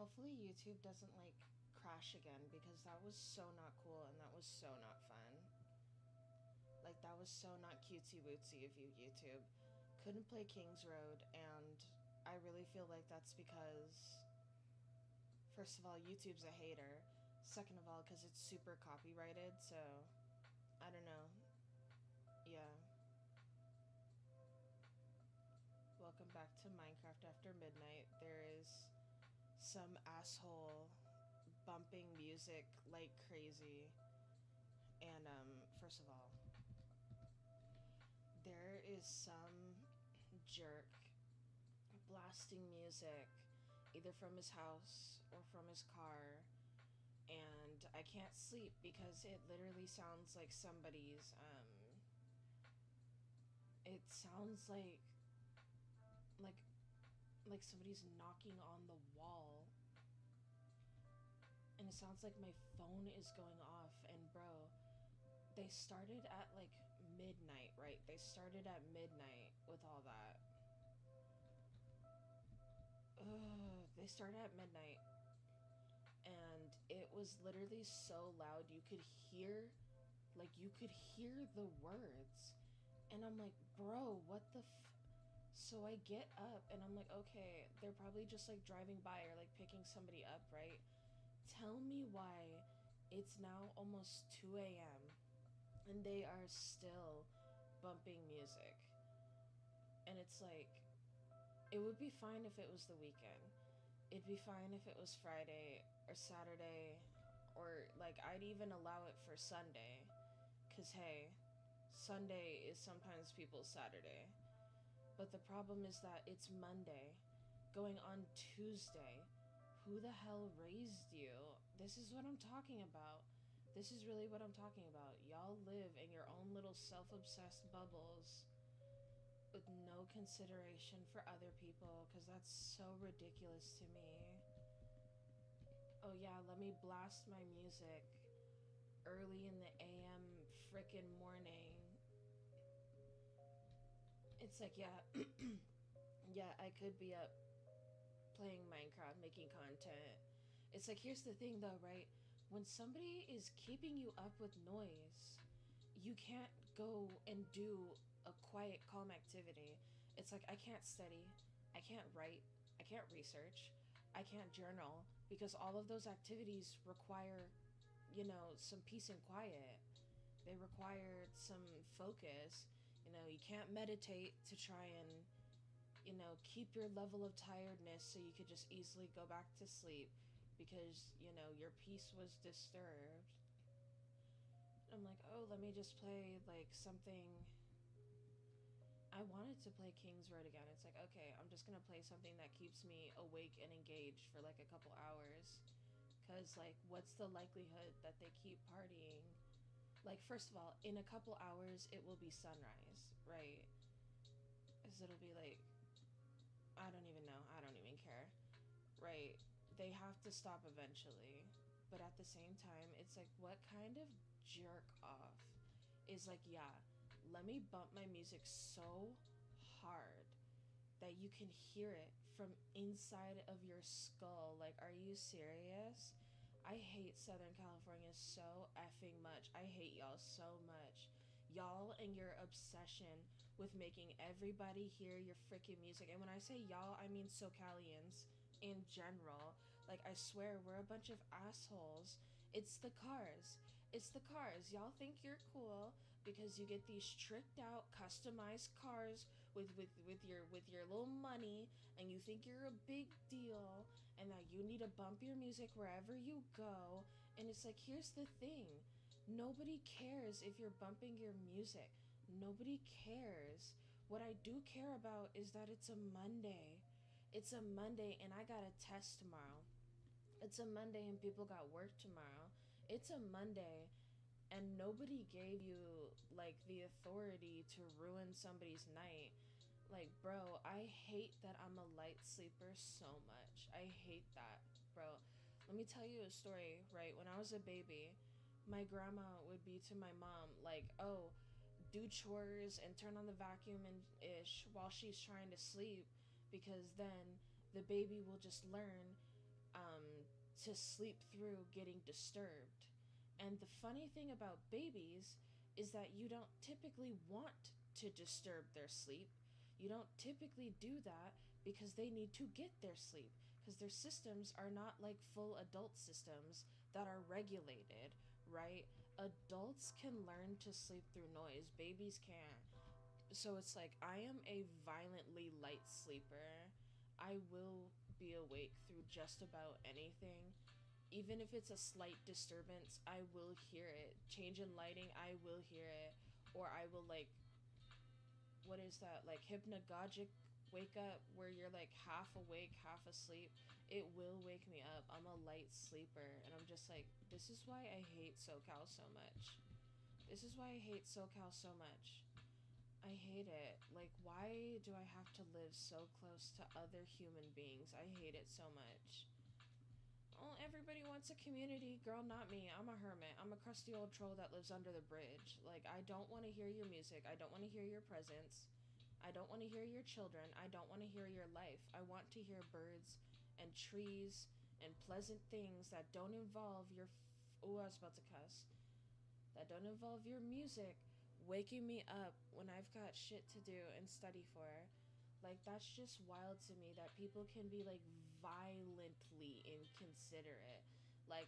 Hopefully YouTube doesn't like crash again because that was so not cool and that was so not fun. Like that was so not cutesy wootsy of you, YouTube. Couldn't play King's Road, and I really feel like that's because, first of all, YouTube's a hater. Second of all, because it's super copyrighted, so I don't know. Yeah. Welcome back to Minecraft After Midnight. There is some asshole bumping music like crazy. And first of all, there is some jerk blasting music either from his house or from his car, and I can't sleep because it literally sounds like somebody's it sounds like like somebody's knocking on the wall, and it sounds like my phone is going off. And bro, they started at like midnight, right? They started at midnight with all that. Ugh, they started at midnight, and it was literally so loud you could hear, like you could hear the words. And I'm like, bro, what the so I get up and I'm like, okay, they're probably just like driving by or like picking somebody up, right? Tell me why it's now almost 2 a.m. and they are still bumping music. And it's like, it would be fine if it was the weekend. It'd be fine if it was Friday or Saturday, or like I'd even allow it for Sunday. Cause hey, Sunday is sometimes people's Saturday. But the problem is that it's Monday, going on Tuesday. Who the hell raised you? This is what I'm talking about. This is really what I'm talking about. Y'all live in your own little self-obsessed bubbles with no consideration for other people, because that's so ridiculous to me. Oh yeah, let me blast my music early in the AM frickin' morning. It's like, yeah, yeah, I could be up playing Minecraft, making content. It's like, here's the thing though, right? When somebody is keeping you up with noise, you can't go and do a quiet, calm activity. It's like, I can't study, I can't write, I can't research, I can't journal, because all of those activities require, you know, some peace and quiet. They require some focus. You know, you can't meditate to try and, you know, keep your level of tiredness so you could just easily go back to sleep because, you know, your peace was disturbed. I'm like, oh, let me just play like something. I wanted to play King's Road again. It's like, okay, I'm just gonna play something that keeps me awake and engaged for like a couple hours. Cause like, what's the likelihood that they keep partying? Like, first of all, in a couple hours it will be sunrise, right? Cause it'll be like, I don't even know, I don't even care, right? They have to stop eventually. But at the same time, it's like, what kind of jerk off is like, yeah, let me bump my music so hard that you can hear it from inside of your skull? Like, are you serious? I hate Southern California so effing much. I hate y'all so much. Y'all and your obsession with making everybody hear your freaking music. And when I say y'all, I mean SoCalians in general. Like, I swear, we're a bunch of assholes. It's the cars. It's the cars. Y'all think you're cool because you get these tricked out, customized cars with your little money, and you think you're a big deal, and that you need to bump your music wherever you go. And it's like, here's the thing. Nobody cares if you're bumping your music. Nobody cares. What I do care about is that it's a Monday. It's a Monday and I got a test tomorrow. It's a Monday and people got work tomorrow. It's a Monday and nobody gave you like the authority to ruin somebody's night. Like, bro, I hate that I'm a light sleeper so much. I hate that, bro. Let me tell you a story, right? When I was a baby, my grandma would be to my mom like, oh, do chores and turn on the vacuum and ish while she's trying to sleep, because then the baby will just learn um, to sleep through getting disturbed. And the funny thing about babies is that you don't typically want to disturb their sleep. You don't typically do that because they need to get their sleep, because their systems are not like full adult systems that are regulated, right? Adults can learn to sleep through noise, babies can't. So it's like I am a violently light sleeper. I will be awake through just about anything. Even if it's a slight disturbance, I will hear it. Change in lighting, I will hear it. Or I will like, what is that? Like hypnagogic wake up where you're like half awake, half asleep. It will wake me up. I'm a light sleeper. And I'm just like, this is why I hate SoCal so much. This is why I hate SoCal so much. I hate it. Like, why do I have to live so close to other human beings? I hate it so much. Oh, everybody wants a community. Girl, not me. I'm a hermit. I'm a crusty old troll that lives under the bridge. Like, I don't want to hear your music. I don't want to hear your presence. I don't want to hear your children. I don't want to hear your life. I want to hear birds and trees and pleasant things that don't involve your. Oh, I was about to cuss. That don't involve your music waking me up when I've got shit to do and study for. Like, that's just wild to me that people can be like violently inconsiderate. Like,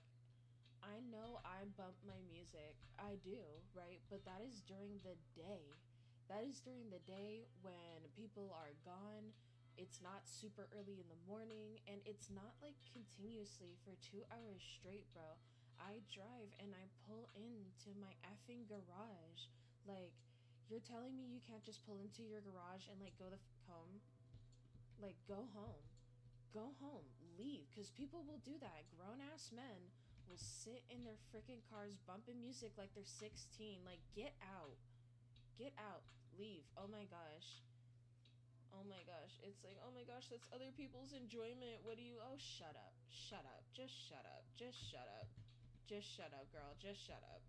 I know I bump my music. I do, right? But that is during the day. That is during the day when people are gone. It's not super early in the morning, and it's not like continuously for 2 hours straight, bro. I drive and I pull into my effing garage. Like, you're telling me you can't just pull into your garage and like go the home? Like, go home. Go home. Leave. Because people will do that. Grown ass men will sit in their freaking cars bumping music like they're 16. Like, get out. Get out. Leave. Oh my gosh. Oh my gosh. It's like, oh my gosh, that's other people's enjoyment. What do you. Oh, shut up. Shut up. Just shut up. Just shut up. Just shut up, girl. Just shut up.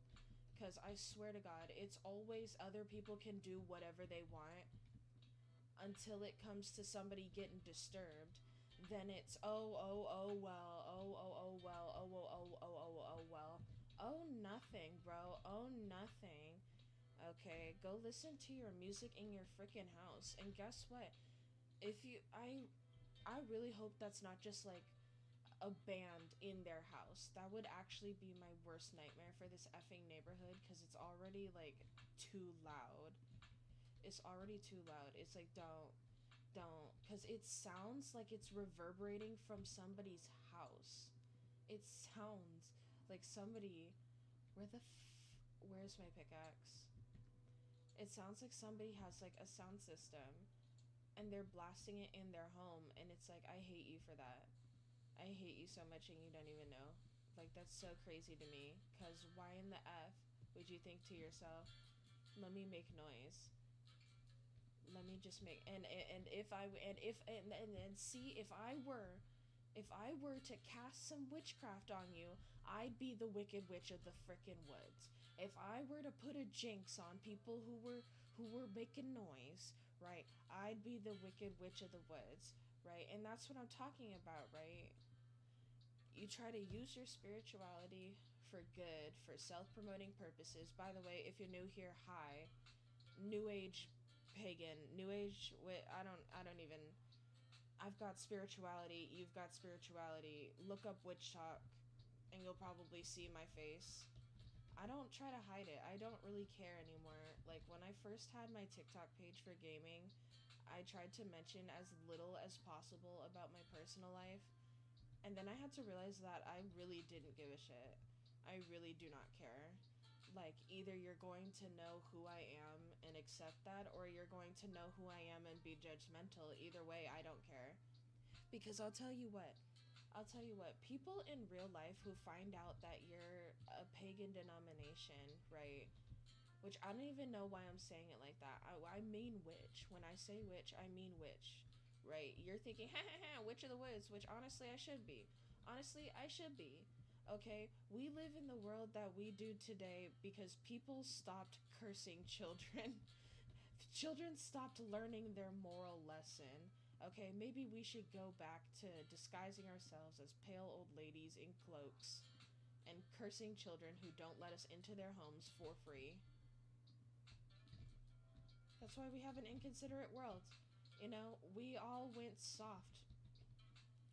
Because I swear to God, it's always other people can do whatever they want until it comes to somebody getting disturbed. Then it's, well, well. Oh, nothing, bro. Oh, nothing. Okay, go listen to your music in your freaking house. And guess what? If you, I really hope that's not just like a band in their house. That would actually be my worst nightmare for this effing neighborhood because it's already like too loud. It's already too loud. It's like, don't, because it sounds like it's reverberating from somebody's house. It sounds like somebody. Where's my pickaxe? It sounds like somebody has like a sound system and they're blasting it in their home, and it's like, I hate you for that. I hate you so much and you don't even know. Like, that's so crazy to me. Because why in the F would you think to yourself, let me make noise? Let me just make and if I and see if I were to cast some witchcraft on you, I'd be the wicked witch of the frickin' woods. If I were to put a jinx on people who were making noise, right? I'd be the wicked witch of the woods, right? And that's what I'm talking about, right? You try to use your spirituality for good, for self-promoting purposes. By the way, if you're new here, hi. New age pagan, new age I don't even. I've got spirituality, you've got spirituality. Look up witch talk and you'll probably see my face. I don't try to hide it. I don't really care anymore. Like, when I first had my TikTok page for gaming, I tried to mention as little as possible about my personal life. And then I had to realize that I really didn't give a shit. I really do not care. Like, either you're going to know who I am and accept that, or you're going to know who I am and be judgmental. Either way, I don't care. Because I'll tell you what, people in real life who find out that you're a pagan denomination, right? Which I don't even know why I'm saying it like that. I mean witch. When I say witch, I mean witch, right? You're thinking, ha ha ha, witch of the woods, which honestly I should be. Honestly, I should be. Okay? We live in the world that we do today because people stopped cursing children. Children stopped learning their moral lesson. Okay, maybe we should go back to disguising ourselves as pale old ladies in cloaks and cursing children who don't let us into their homes for free. That's why we have an inconsiderate world. You know, we all went soft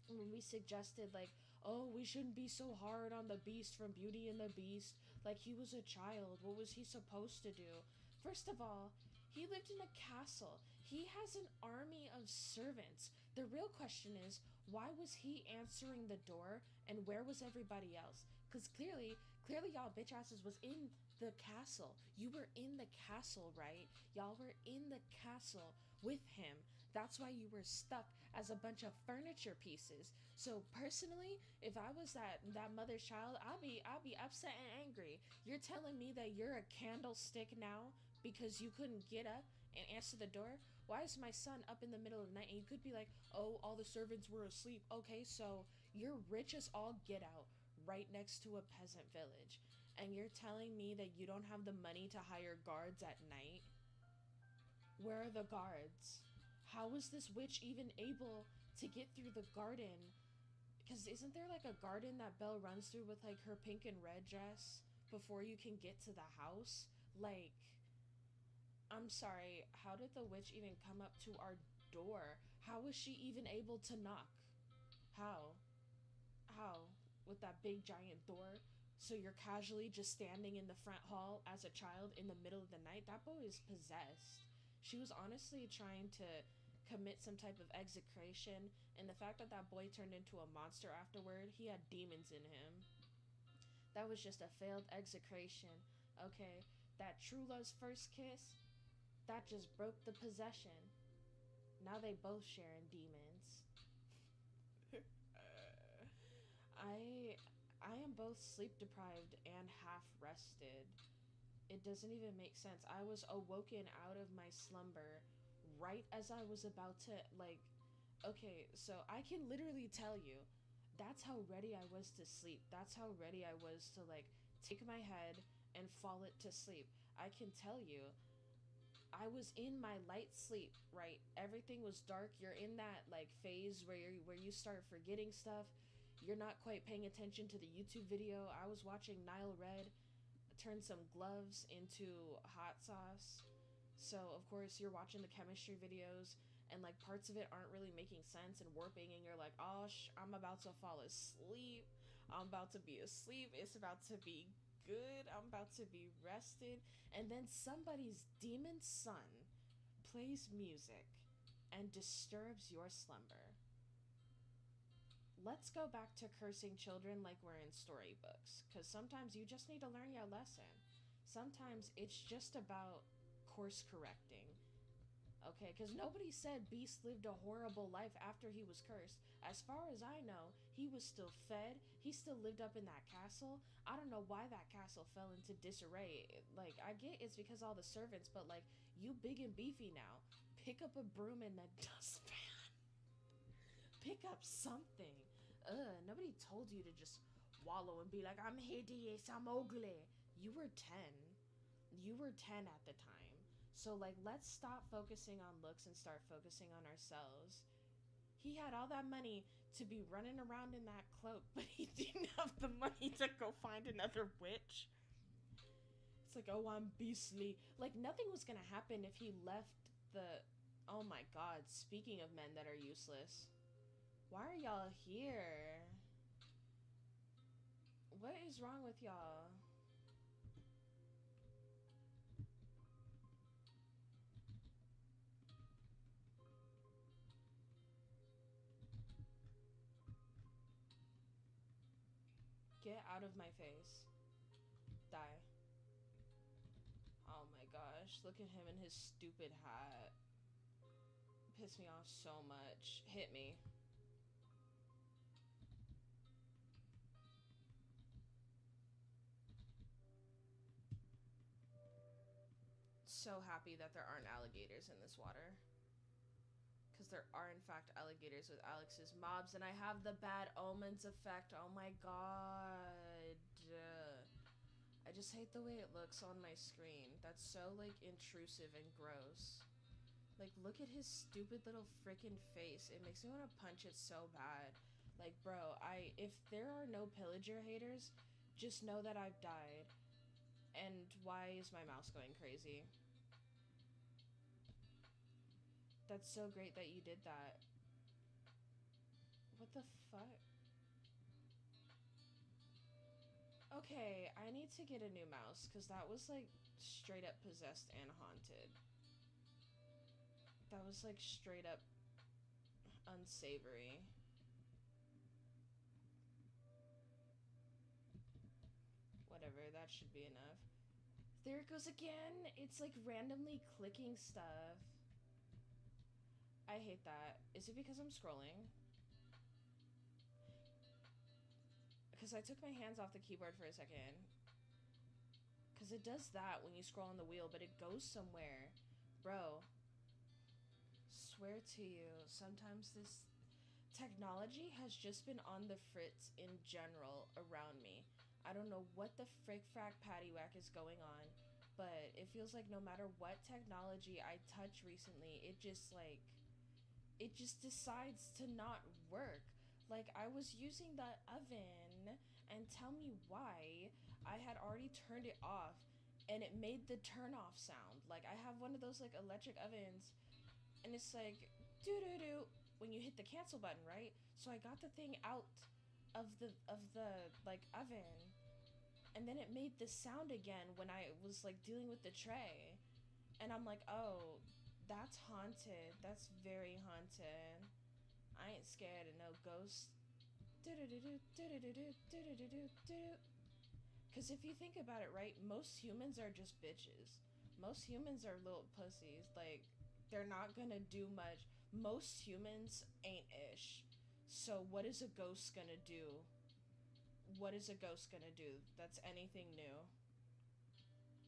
when we suggested, like, oh, we shouldn't be so hard on the beast from Beauty and the Beast. Like, he was a child. What was he supposed to do? First of all, he lived in a castle. He has an army of servants. The real question is, why was he answering the door and where was everybody else? Because clearly, y'all bitch asses was in the castle. You were in the castle, right? Y'all were in the castle with him. That's why you were stuck as a bunch of furniture pieces. So personally, if I was that mother's child, I'll be upset and angry. You're telling me that you're a candlestick now because you couldn't get up and answer the door? Why is my son up in the middle of the night? And you could be like, oh, all the servants were asleep. Okay, so you're rich as all get out, right next to a peasant village, and you're telling me that you don't have the money to hire guards at night? Where are the guards? How was this witch even able to get through the garden? Because isn't there like a garden that Belle runs through with like her pink and red dress before you can get to the house? Like, I'm sorry, how did the witch even come up to our door? How was she even able to knock? How? How? With that big giant door? So you're casually just standing in the front hall as a child in the middle of the night? That boy is possessed. She was honestly trying to commit some type of execration, and the fact that that boy turned into a monster afterward, he had demons in him. That was just a failed execration. Okay, that true love's first kiss, that just broke the possession. Now they both sharing demons. I I am both sleep deprived and half rested. It doesn't even make sense. I was awoken out of my slumber right as I was about to, like, okay, so I can literally tell you that's how ready I was to sleep. That's how ready I was to, like, take my head and fall it to sleep. I can tell you I was in my light sleep, right? Everything was dark. You're in that like phase where you start forgetting stuff. You're not quite paying attention to the YouTube video. I was watching Nile Red turn some gloves into hot sauce. So, of course, you're watching the chemistry videos and like parts of it aren't really making sense and warping, and you're like, "Oh, I'm about to fall asleep. I'm about to be asleep. It's about to be good. I'm about to be rested." And then somebody's demon son plays music and disturbs your slumber. Let's go back to cursing children like we're in storybooks, because sometimes you just need to learn your lesson. Sometimes it's just about course correcting. Okay, because nobody said Beast lived a horrible life after he was cursed. As far as I know, he was still fed. He still lived up in that castle. I don't know why that castle fell into disarray. Like, I get it's because all the servants, but like, you big and beefy now. Pick up a broom and a dustpan. Pick up something. Nobody told you to just wallow and be like, I'm hideous, I'm ugly. You were 10. You were 10 at the time. So, like, let's stop focusing on looks and start focusing on ourselves. He had all that money to be running around in that cloak, but he didn't have the money to go find another witch. It's like, oh, I'm beastly. Like, nothing was gonna happen if he left the. Oh my god, speaking of men that are useless. Why are y'all here? What is wrong with y'all? Get out of my face. Die. Oh my gosh, look at him in his stupid hat. Pissed me off so much. Hit me. So happy that there aren't alligators in this water. Because there are, in fact, alligators with Alex's mobs, and I have the bad omens effect. Oh my god. I just hate the way it looks on my screen. That's so, like, intrusive and gross. Like, look at his stupid little freaking face. It makes me want to punch it so bad. Like, bro, if there are no pillager haters, just know that I've died. And why is my mouse going crazy? That's so great that you did that. What the fuck? Okay, I need to get a new mouse, because that was, like, straight up possessed and haunted. That was, like, straight up unsavory. Whatever, that should be enough. There it goes again! It's, like, randomly clicking stuff. I hate that. Is it because I'm scrolling? Because I took my hands off the keyboard for a second. Because it does that when you scroll on the wheel, but it goes somewhere. Bro. Swear to you, sometimes this technology has just been on the fritz in general around me. I don't know what the frick frack paddywhack is going on, but it feels like no matter what technology I touch recently, it just decides to not work. Like, I was using the oven, and tell me why. I had already turned it off, and it made the turn off sound. Like, I have one of those, like, electric ovens, and it's like, doo-doo-doo, when you hit the cancel button, right? So I got the thing out of the, like, oven, and then it made the sound again when I was, like, dealing with the tray. And I'm like, oh, that's haunted. That's very haunted. I ain't scared of no ghosts. Because if you think about it, right, most humans are just bitches. Most humans are little pussies. Like, they're not gonna do much. Most humans ain't ish. So what is a ghost gonna do? What is a ghost gonna do that's anything new?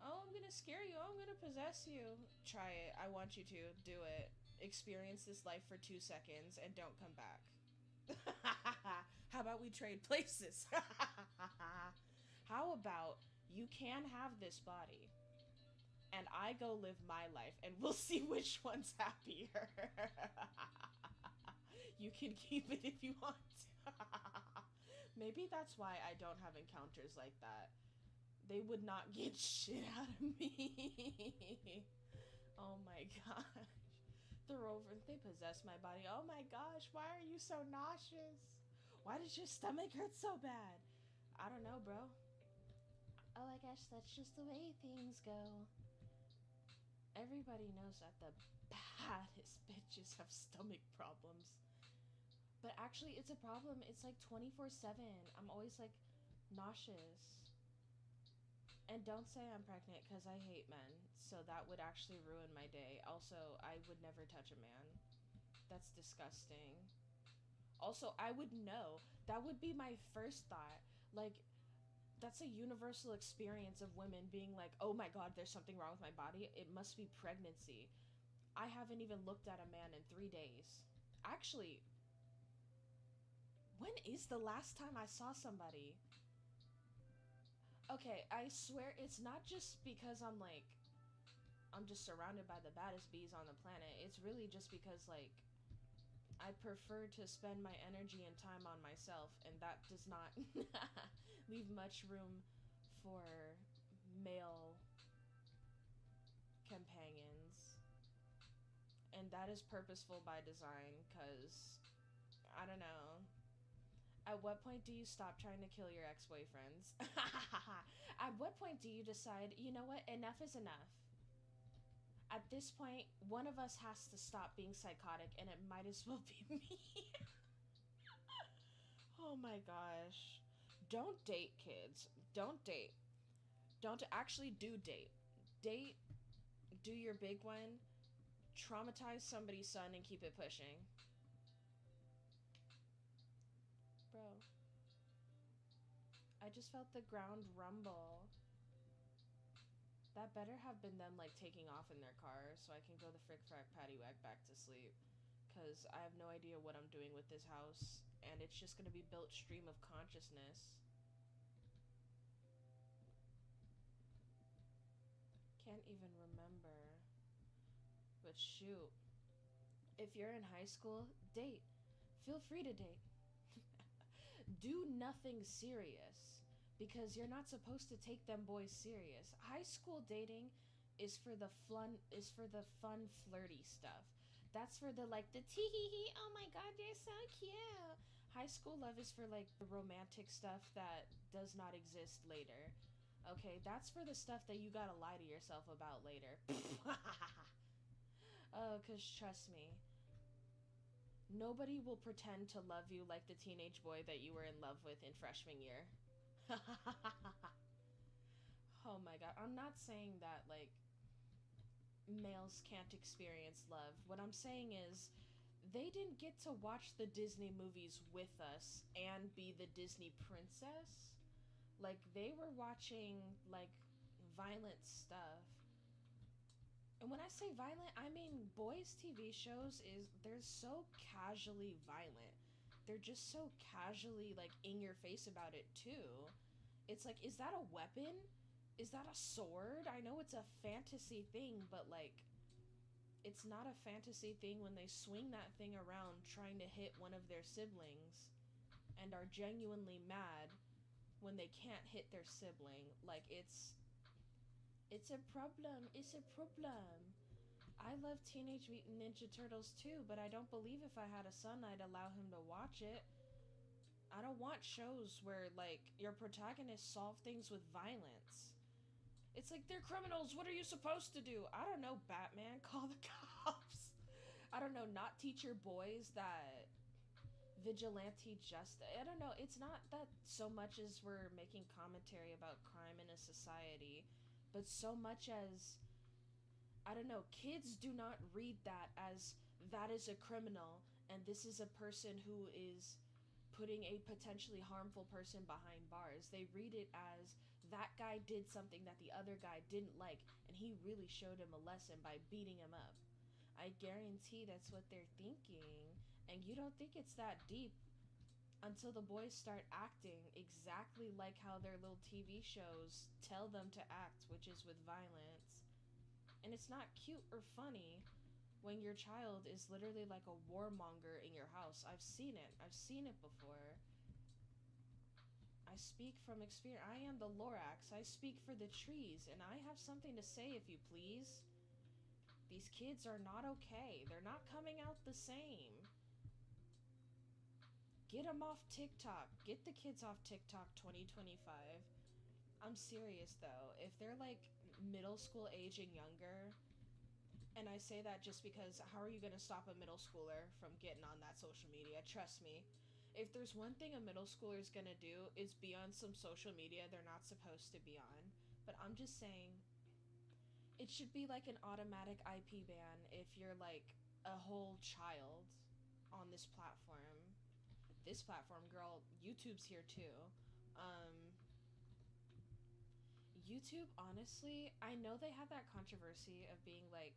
Oh, I'm gonna scare you. Oh, I'm gonna possess you. Try it. I want you to. Do it. Experience this life for 2 seconds and don't come back. How about we trade places? How about you can have this body and I go live my life and we'll see which one's happier. You can keep it if you want to. Maybe that's why I don't have encounters like that. They would not get shit out of me. Oh my gosh. They're over. They possess my body. Oh my gosh, why are you so nauseous? Why does your stomach hurt so bad? I don't know, bro. Oh, I guess that's just the way things go. Everybody knows that the baddest bitches have stomach problems. But actually, it's a problem. It's like 24/7. I'm always like nauseous. And don't say I'm pregnant because I hate men. So that would actually ruin my day. Also, I would never touch a man. That's disgusting. Also, I would know. That would be my first thought. Like, that's a universal experience of women being like, oh my god, there's something wrong with my body. It must be pregnancy. I haven't even looked at a man in 3 days. Actually, when is the last time I saw somebody? Okay, I swear it's not just because I'm just surrounded by the baddest bees on the planet. It's really just because, like, I prefer to spend my energy and time on myself, and that does not leave much room for male companions. And that is purposeful by design, because, I don't know. At what point do you stop trying to kill your ex-boyfriends? At what point do you decide, you know what, enough is enough? At this point, one of us has to stop being psychotic, and it might as well be me. Oh my gosh. Don't date, kids. Don't date. Don't actually do date. Date, do your big one, traumatize somebody's son, and keep it pushing. Bro. I just felt the ground rumble. That better have been them, like, taking off in their car so I can go the frick frack paddywhack back to sleep. Because I have no idea what I'm doing with this house. And it's just going to be built stream of consciousness. Can't even remember. But shoot, if you're in high school, date. Feel free to date. Do nothing serious because you're not supposed to take them boys serious. High school dating is for the fun flirty stuff. That's for the like the tee hee hee, oh my god, you're so cute. High school love is for like the romantic stuff that does not exist later. Okay, that's for the stuff that you gotta lie to yourself about later. Oh, cause trust me, nobody will pretend to love you like the teenage boy that you were in love with in freshman year. Oh my god. I'm not saying that, like, males can't experience love. What I'm saying is, they didn't get to watch the Disney movies with us and be the Disney princess. Like, they were watching, like, violent stuff. And when I say violent, I mean boys' TV shows they're so casually violent. They're just so casually, like, in your face about it, too. It's like, is that a weapon? Is that a sword? I know it's a fantasy thing, but, like, it's not a fantasy thing when they swing that thing around trying to hit one of their siblings and are genuinely mad when they can't hit their sibling. Like, it's a problem. It's a problem. I love Teenage Mutant Ninja Turtles too, but I don't believe if I had a son I'd allow him to watch it. I don't want shows where, like, your protagonists solve things with violence. It's like, they're criminals, what are you supposed to do? I don't know, Batman, call the cops. I don't know, not teach your boys that vigilante justice. I don't know, it's not that so much as we're making commentary about crime in a society, but so much as, I don't know, kids do not read that as that is a criminal and this is a person who is putting a potentially harmful person behind bars. They read it as that guy did something that the other guy didn't like and he really showed him a lesson by beating him up. I guarantee that's what they're thinking, and you don't think it's that deep until the boys start acting exactly like how their little TV shows tell them to act, which is with violence. And it's not cute or funny when your child is literally like a warmonger in your house. I've seen it. I've seen it before. I speak from experience. I am the Lorax. I speak for the trees, and I have something to say, if you please. These kids are not okay. They're not coming out the same. Get them off TikTok. Get the kids off TikTok 2025. I'm serious, though. If they're, like, middle school age and younger, and I say that just because how are you going to stop a middle schooler from getting on that social media? Trust me. If there's one thing a middle schooler is going to do is be on some social media they're not supposed to be on. But I'm just saying, it should be like an automatic IP ban if you're like a whole child on this platform. This platform, girl, YouTube's here too. YouTube, honestly, I know they had that controversy of being like,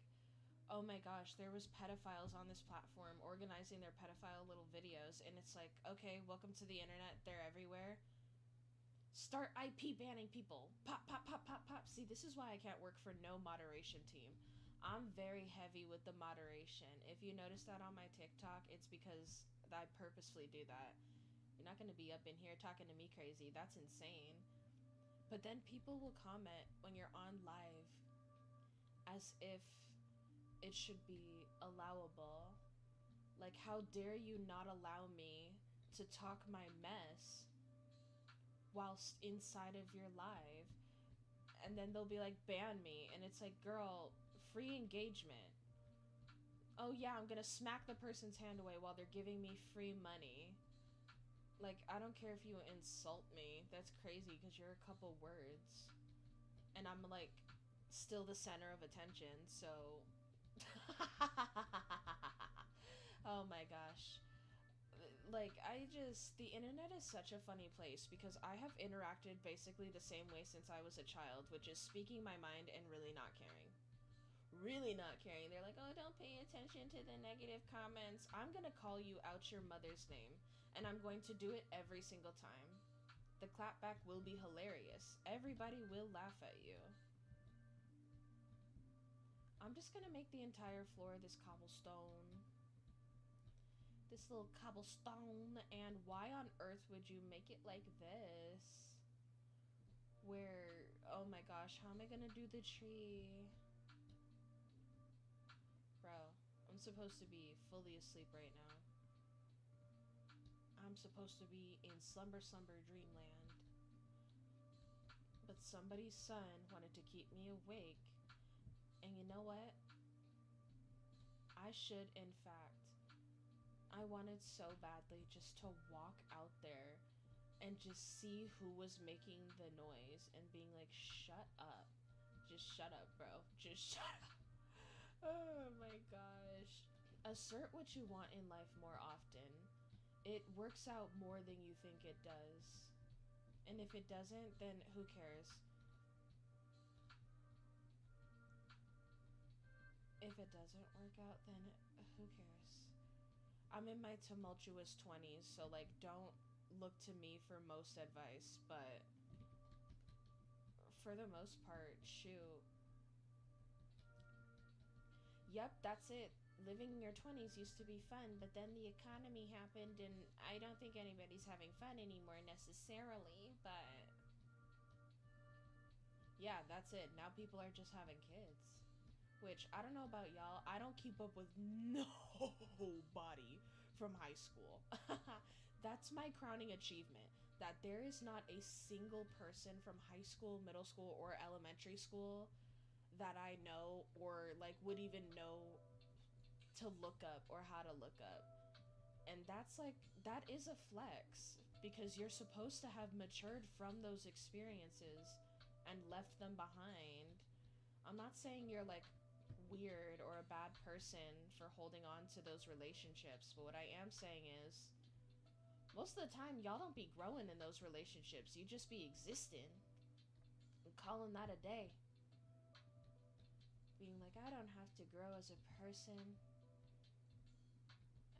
oh my gosh, there was pedophiles on this platform organizing their pedophile little videos, and it's like, okay, welcome to the internet, they're everywhere. Start IP banning people. Pop, pop, pop, pop, pop. See, this is why I can't work for no moderation team. I'm very heavy with the moderation. If you notice that on my TikTok, it's because I purposefully do that. You're not going to be up in here talking to me crazy. That's insane. But then people will comment when you're on live as if it should be allowable. Like, how dare you not allow me to talk my mess whilst inside of your live? And then they'll be like, ban me. And it's like, girl, free engagement. Oh yeah, I'm gonna smack the person's hand away while they're giving me free money. Like, I don't care if you insult me. That's crazy because you're a couple words. And I'm like, still the center of attention, so... Oh my gosh. Like, the internet is such a funny place because I have interacted basically the same way since I was a child, which is speaking my mind and really not caring. Really not caring. They're like, oh, don't pay attention to the negative comments. I'm gonna call you out your mother's name, and I'm going to do it every single time. The clapback will be hilarious. Everybody will laugh at you. I'm just gonna make the entire floor this cobblestone. This little cobblestone. And why on earth would you make it like this? Where, oh my gosh, how am I gonna do the tree? Bro, I'm supposed to be fully asleep right now. I'm supposed to be in slumber dreamland. But somebody's son wanted to keep me awake. And you know what? I should, in fact. I wanted so badly just to walk out there and just see who was making the noise and being like, shut up. Just shut up, bro. Just shut up. Oh my gosh. Assert what you want in life more often. It works out more than you think it does. And if it doesn't, then who cares? If it doesn't work out, then who cares? I'm in my tumultuous 20s, so like don't look to me for most advice, but for the most part, shoot. Yep, that's it. Living in your 20s used to be fun, but then the economy happened and I don't think anybody's having fun anymore necessarily, but yeah, that's it. Now people are just having kids. Which, I don't know about y'all, I don't keep up with nobody from high school. That's my crowning achievement. That there is not a single person from high school, middle school, or elementary school that I know or like would even know to look up or how to look up. And that's like, that is a flex because you're supposed to have matured from those experiences and left them behind. I'm not saying you're like weird or a bad person for holding on to those relationships, but what I am saying is most of the time y'all don't be growing in those relationships, you just be existing and calling that a day, being like, I don't have to grow as a person.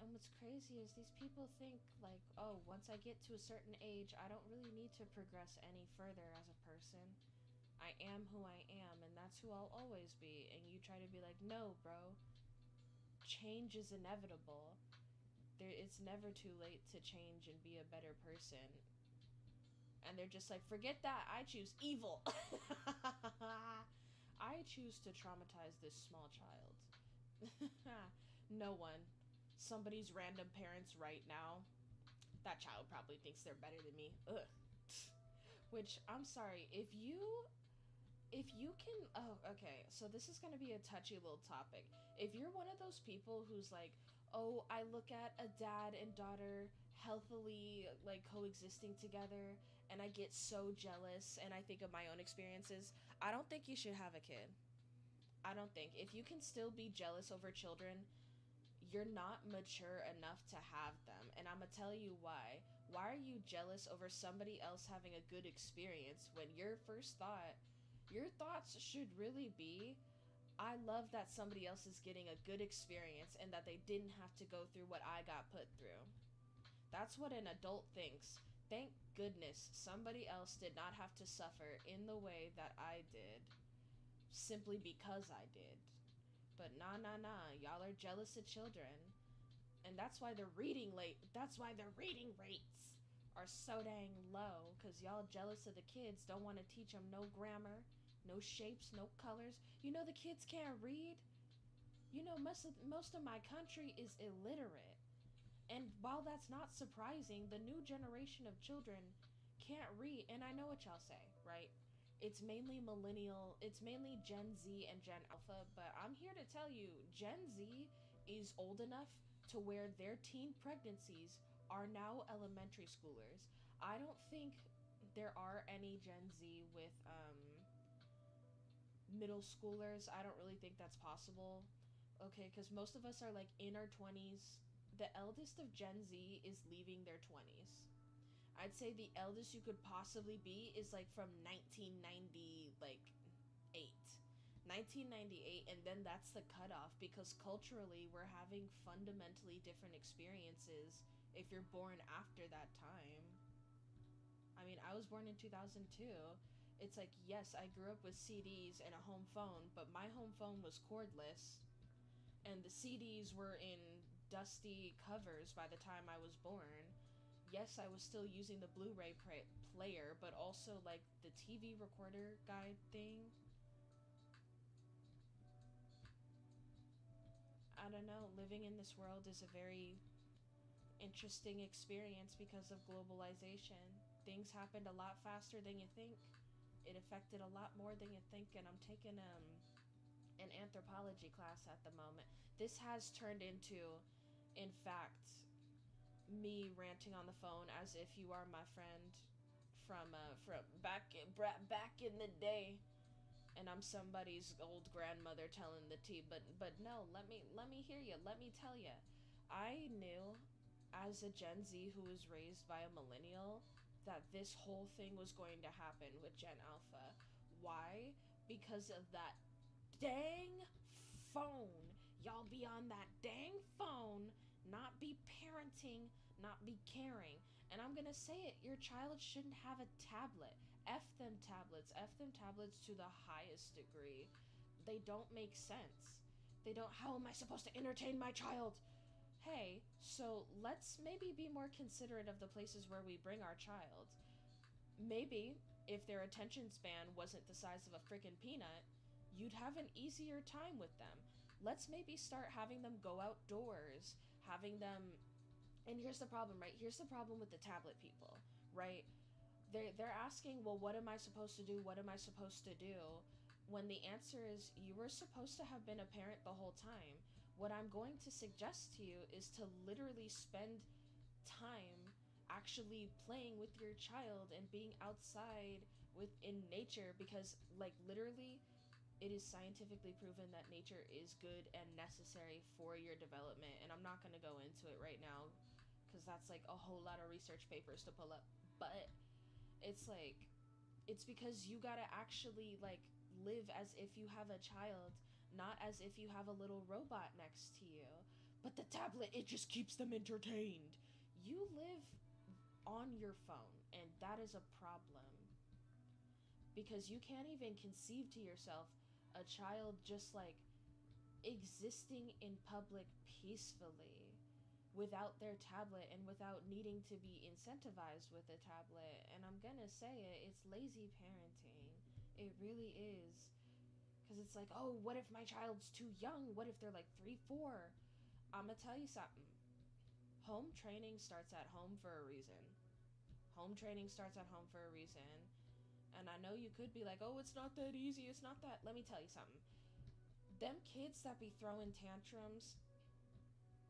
And what's crazy is these people think like, oh, once I get to a certain age I don't really need to progress any further as a person. I am who I am, and that's who I'll always be. And you try to be like, no, bro. Change is inevitable. It's never too late to change and be a better person. And they're just like, forget that. I choose evil. I choose to traumatize this small child. No one. Somebody's random parents right now. That child probably thinks they're better than me. Ugh. Which, I'm sorry, if you can, oh, okay, so this is gonna be a touchy little topic. If you're one of those people who's like, oh, I look at a dad and daughter healthily, like, coexisting together, and I get so jealous, and I think of my own experiences, I don't think you should have a kid. I don't think. If you can still be jealous over children, you're not mature enough to have them, and I'm gonna tell you why. Why are you jealous over somebody else having a good experience when your thoughts should really be, I love that somebody else is getting a good experience and that they didn't have to go through what I got put through. That's what an adult thinks. Thank goodness somebody else did not have to suffer in the way that I did, simply because I did. But nah, y'all are jealous of children. And that's why the reading rates are so dang low, because y'all jealous of the kids, don't want to teach them no grammar, no shapes, no colors. You know the kids can't read. You know most of my country is illiterate. And while that's not surprising, the new generation of children can't read. And I know what y'all say, right? It's mainly millennial, it's mainly Gen Z and Gen Alpha, but I'm here to tell you, Gen Z is old enough to where their teen pregnancies are now elementary schoolers. I don't think there are any Gen Z with middle schoolers. I don't really think that's possible. Okay, because most of us are like in our 20s. The eldest of Gen Z is leaving their 20s. I'd say the eldest you could possibly be is like from 1990, like 1998, and then that's the cutoff, because culturally we're having fundamentally different experiences if you're born after that time. I mean, I was born in 2002. It's like, yes, I grew up with CDs and a home phone, but my home phone was cordless, and the CDs were in dusty covers by the time I was born. Yes, I was still using the Blu-ray player, but also like the TV recorder guide thing. I don't know, living in this world is a very interesting experience because of globalization. Things happened a lot faster than you think. It affected a lot more than you think, and I'm taking an anthropology class at the moment. This has turned into, in fact, me ranting on the phone as if you are my friend from back in the day, and I'm somebody's old grandmother telling the tea. But no, let me hear you. Let me tell you, I knew as a Gen Z who was raised by a millennial that this whole thing was going to happen with Gen Alpha. Why? Because of that dang phone. Y'all be on that dang phone, not be parenting, not be caring. And I'm gonna say it, your child shouldn't have a tablet. F them tablets. F them tablets to the highest degree. They don't make sense. They don't. How am I supposed to entertain my child? Hey, so let's maybe be more considerate of the places where we bring our child. Maybe if their attention span wasn't the size of a freaking peanut, you'd have an easier time with them. Let's maybe start having them go outdoors, having them. And here's the problem, right? Here's the problem with the tablet people, right? They're asking, well, what am I supposed to do? What am I supposed to do? When the answer is, you were supposed to have been a parent the whole time. What I'm going to suggest to you is to literally spend time actually playing with your child and being outside in nature, because like literally it is scientifically proven that nature is good and necessary for your development. And I'm not going to go into it right now because that's like a whole lot of research papers to pull up, but it's like, it's because you gotta actually like live as if you have a child, not as if you have a little robot next to you. But the tablet, it just keeps them entertained. You live on your phone, and that is a problem, because you can't even conceive to yourself a child just like existing in public peacefully without their tablet and without needing to be incentivized with a tablet. And I'm gonna say it, it's lazy parenting. It really is. Because it's like, oh, what if my child's too young? What if they're like 3, 4? I'm gonna tell you something. Home training starts at home for a reason. Home training starts at home for a reason. And I know you could be like, oh, it's not that easy. It's not that. Let me tell you something. Them kids that be throwing tantrums,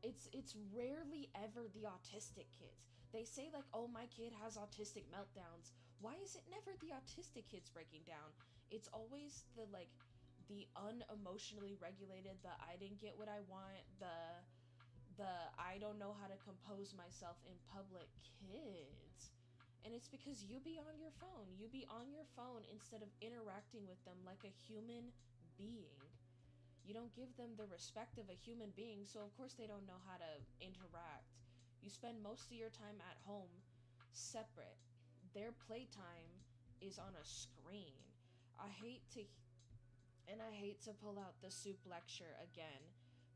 it's rarely ever the autistic kids. They say like, oh, my kid has autistic meltdowns. Why is it never the autistic kids breaking down? It's always the unemotionally regulated, the I didn't get what I want, the I don't know how to compose myself in public kids. And it's because you be on your phone. You be on your phone instead of interacting with them like a human being. You don't give them the respect of a human being, so of course they don't know how to interact. You spend most of your time at home separate. Their playtime is on a screen. I hate to pull out the soup lecture again,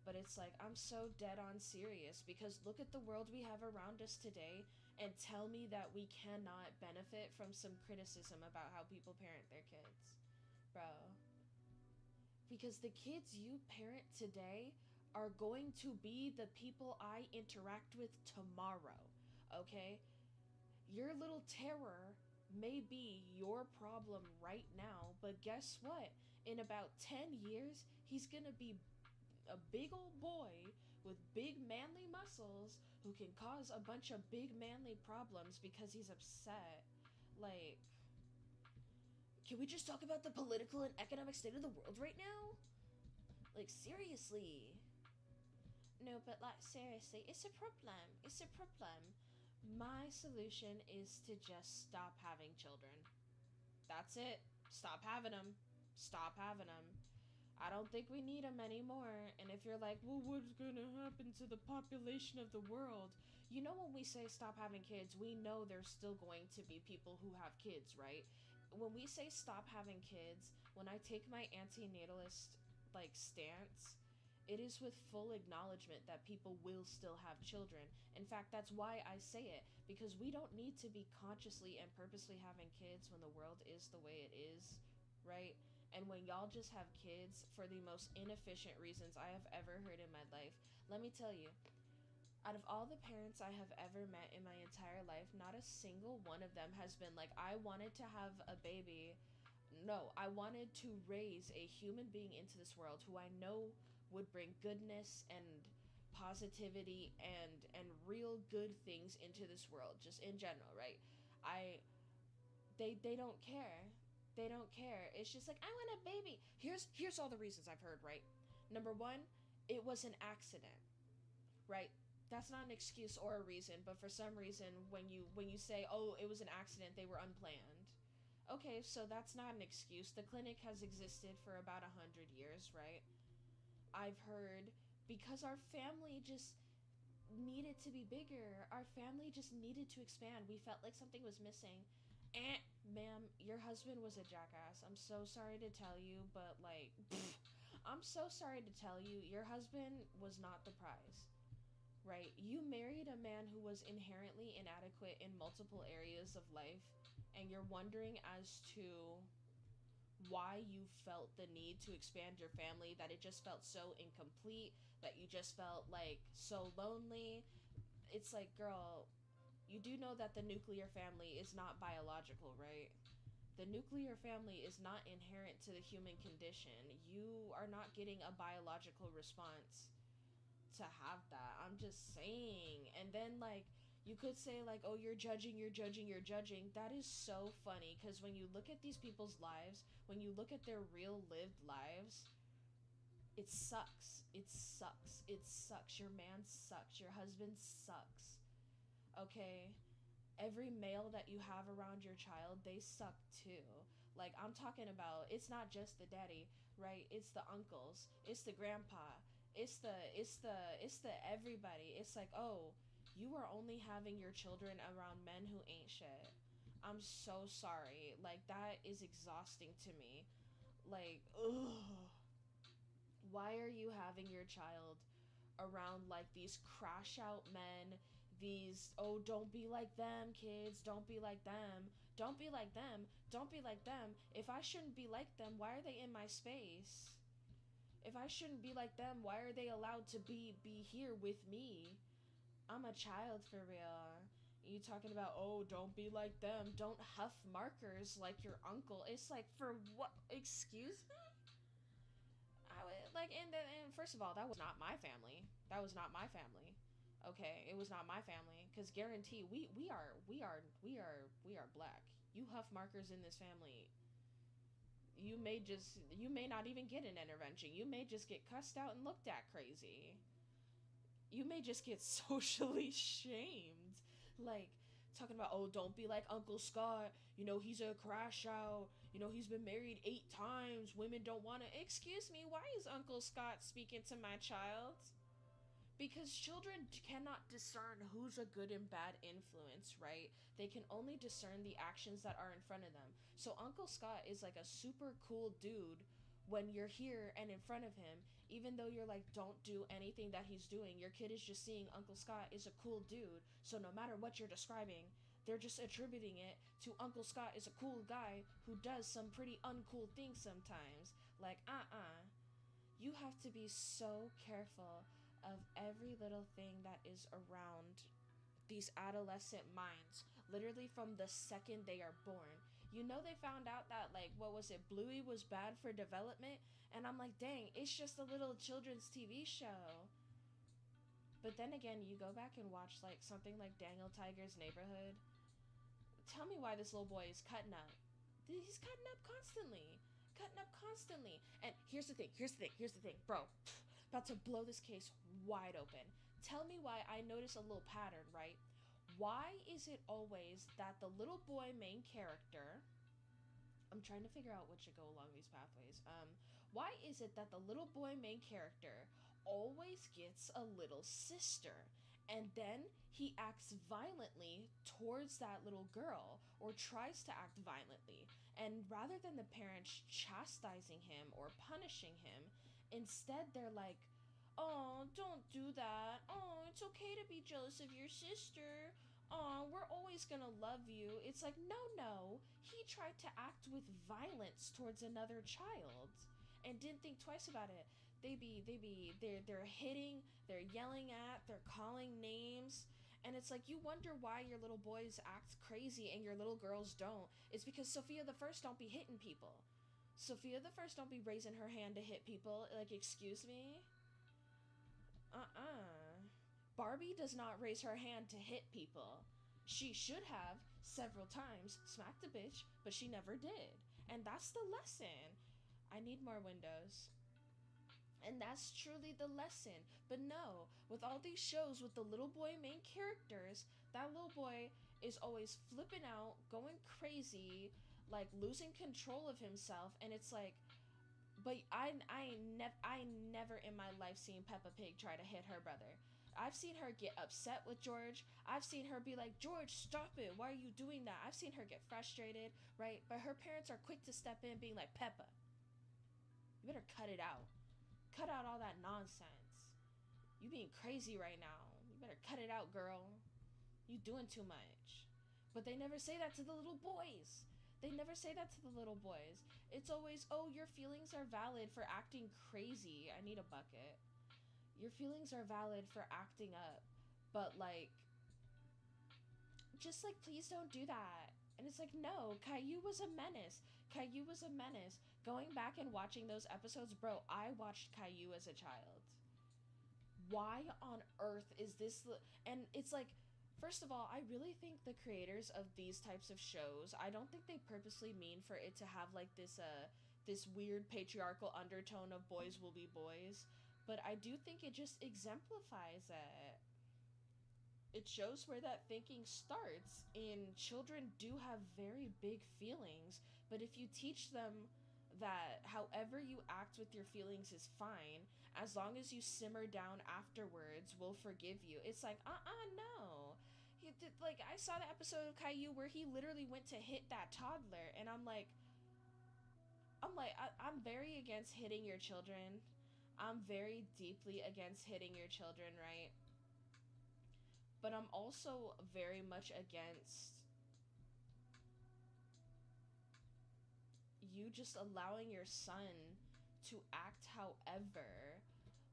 but it's like, I'm so dead on serious, because look at the world we have around us today and tell me that we cannot benefit from some criticism about how people parent their kids. Bro. Because the kids you parent today are going to be the people I interact with tomorrow, okay? Your little terror may be your problem right now, but guess what? In about 10 years, he's gonna be a big old boy with big manly muscles who can cause a bunch of big manly problems because he's upset. Like, can we just talk about the political and economic state of the world right now? Like, seriously. No, but like, seriously, it's a problem. It's a problem. My solution is to just stop having children. That's it. Stop having them. Stop having them. I don't think we need them anymore. And if you're like, well, what's gonna happen to the population of the world? When we say stop having kids, we know there's still going to be people who have kids, right? when we say stop having kids, when I take my anti-natalist like stance, it is with full acknowledgement that people will still have children. In fact, that's why I say it, because we don't need to be consciously and purposely having kids when the world is the way it is, right? And when y'all just have kids for the most inefficient reasons I have ever heard in my life, let me tell you, out of all the parents I have ever met in my entire life, not a single one of them has been like, I wanted to have a baby. No, I wanted to raise a human being into this world who I know would bring goodness and positivity and real good things into this world, just in general, right? I they don't care. They don't care. It's just like, I want a baby. Here's all the reasons I've heard, right? Number one, it was an accident, right? That's not an excuse or a reason, but for some reason when you say, oh, it was an accident, they were unplanned. Okay, so that's not an excuse. The clinic has existed for about 100 years, right? I've heard because our family just needed to be bigger. Our family just needed to expand. We felt like something was missing. Ma'am, your husband was a jackass. I'm so sorry to tell you, but like, I'm so sorry to tell you, your husband was not the prize, right? You married a man who was inherently inadequate in multiple areas of life, and you're wondering as to why you felt the need to expand your family, that it just felt so incomplete, that you just felt like so lonely. It's like, girl, you do know that the nuclear family is not biological, right? The nuclear family is not inherent to the human condition. You are not getting a biological response to have that. I'm just saying. And then, like, you could say, like, oh, you're judging, you're judging, you're judging. That is so funny, because when you look at these people's lives, when you look at their real lived lives, it sucks. It sucks. It sucks. Your man sucks. Your husband sucks. Okay? Every male that you have around your child, they suck too. Like, I'm talking about, it's not just the daddy, right? It's the uncles, it's the grandpa, it's the everybody. It's like, oh, you are only having your children around men who ain't shit. I'm so sorry. Like, that is exhausting to me. Like, ugh. Why are you having your child around like these crash out men, these, oh, don't be like them, kids, don't be like them, don't be like them, don't be like them. If I shouldn't be like them, why are they in my space? If I shouldn't be like them, why are they allowed to be here with me? I'm a child for real. You talking about, oh, don't be like them, don't huff markers like your uncle. It's like, for what? Excuse me? I would like, and first of all, that was not my family. That was not my family. Okay, it was not my family. Cause guarantee we are black. You huff markers in this family. You may not even get an intervention. You may just get cussed out and looked at crazy. You may just get socially shamed. Like, talking about, oh, don't be like Uncle Scott. You know, he's a crash out. You know, he's been married 8 times. Women don't want to. Excuse me, why is Uncle Scott speaking to my child? Because children cannot discern who's a good and bad influence, right? They can only discern the actions that are in front of them. So Uncle Scott is like a super cool dude when you're here and in front of him, even though you're like, don't do anything that he's doing. Your kid is just seeing Uncle Scott is a cool dude. So no matter what you're describing, they're just attributing it to Uncle Scott is a cool guy who does some pretty uncool things sometimes. Like, you have to be so careful of every little thing that is around these adolescent minds, literally from the second they are born. You know, they found out that, like, what was it, Bluey was bad for development, and I'm like, dang, it's just a little children's TV show. But then again, you go back and watch like something like Daniel Tiger's Neighborhood. Tell me why this little boy is cutting up. He's cutting up constantly. Cutting up constantly. And here's the thing, bro. About to blow this case wide open. Tell me why I notice a little pattern, right? Why is it always that the little boy main character, I'm trying to figure out what should go along these pathways. Why is it that the little boy main character always gets a little sister? And then he acts violently towards that little girl, or tries to act violently. And rather than the parents chastising him or punishing him, instead they're like, "Oh, don't do that. Oh, it's okay to be jealous of your sister. Oh, we're always gonna love you." It's like, no, no. He tried to act with violence towards another child and didn't think twice about it. They're hitting, they're yelling at, they're calling names. And it's like, you wonder why your little boys act crazy and your little girls don't. It's because Sophia the First don't be hitting people. Sophia the First don't be raising her hand to hit people. Like, excuse me? Barbie does not raise her hand to hit people. She should have several times smacked a bitch, but she never did. And that's the lesson. I need more windows. And that's truly the lesson. But no, with all these shows with the little boy main characters, that little boy is always flipping out, going crazy, like losing control of himself. And it's like, but I never in my life seen Peppa Pig try to hit her brother. I've seen her get upset with George. I've seen her be like, "George, stop it. Why are you doing that?" I've seen her get frustrated, right? But her parents are quick to step in being like, "Peppa, you better cut it out. Cut out all that nonsense. You being crazy right now. You better cut it out, girl. You doing too much." But they never say that to the little boys. They never say that to the little boys. It's always, "Oh, your feelings are valid for acting crazy." I need a bucket. Your feelings are valid for acting up. But, like, just, like, please don't do that. And it's like, no, Caillou was a menace. Caillou was a menace. Going back and watching those episodes, bro, I watched Caillou as a child. Why on earth is this... And it's like, first of all, I really think the creators of these types of shows, I don't think they purposely mean for it to have, like, this weird patriarchal undertone of boys will be boys. But I do think it just exemplifies it. It shows where that thinking starts. And children do have very big feelings, but if you teach them that however you act with your feelings is fine, as long as you simmer down afterwards, we'll forgive you. It's like, no. He did, like, I saw the episode of Caillou where he literally went to hit that toddler, and I'm like, I'm very against hitting your children. I'm very deeply against hitting your children, right? But I'm also very much against you just allowing your son to act however.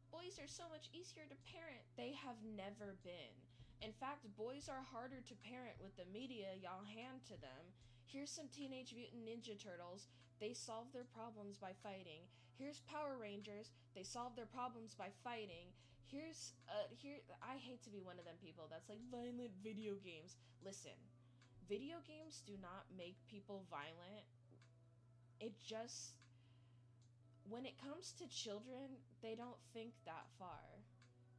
Boys are so much easier to parent. They have never been. In fact, boys are harder to parent with the media y'all hand to them. Here's some Teenage Mutant Ninja Turtles. They solve their problems by fighting. Here's Power Rangers. They solve their problems by fighting. I hate to be one of them people that's like, violent video games. Listen, video games do not make people violent. It just, when it comes to children, they don't think that far.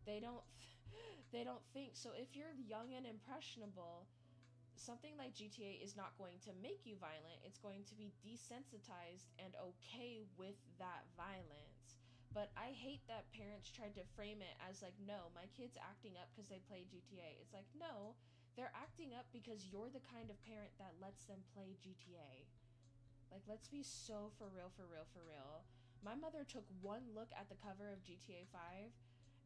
They don't think. So if you're young and impressionable, something like GTA is not going to make you violent. It's going to be desensitized and okay with that violence. But I hate that parents tried to frame it as like, no, my kid's acting up because they play GTA. It's like, no, they're acting up because you're the kind of parent that lets them play GTA. Like, let's be so for real, for real, for real. My mother took one look at the cover of GTA 5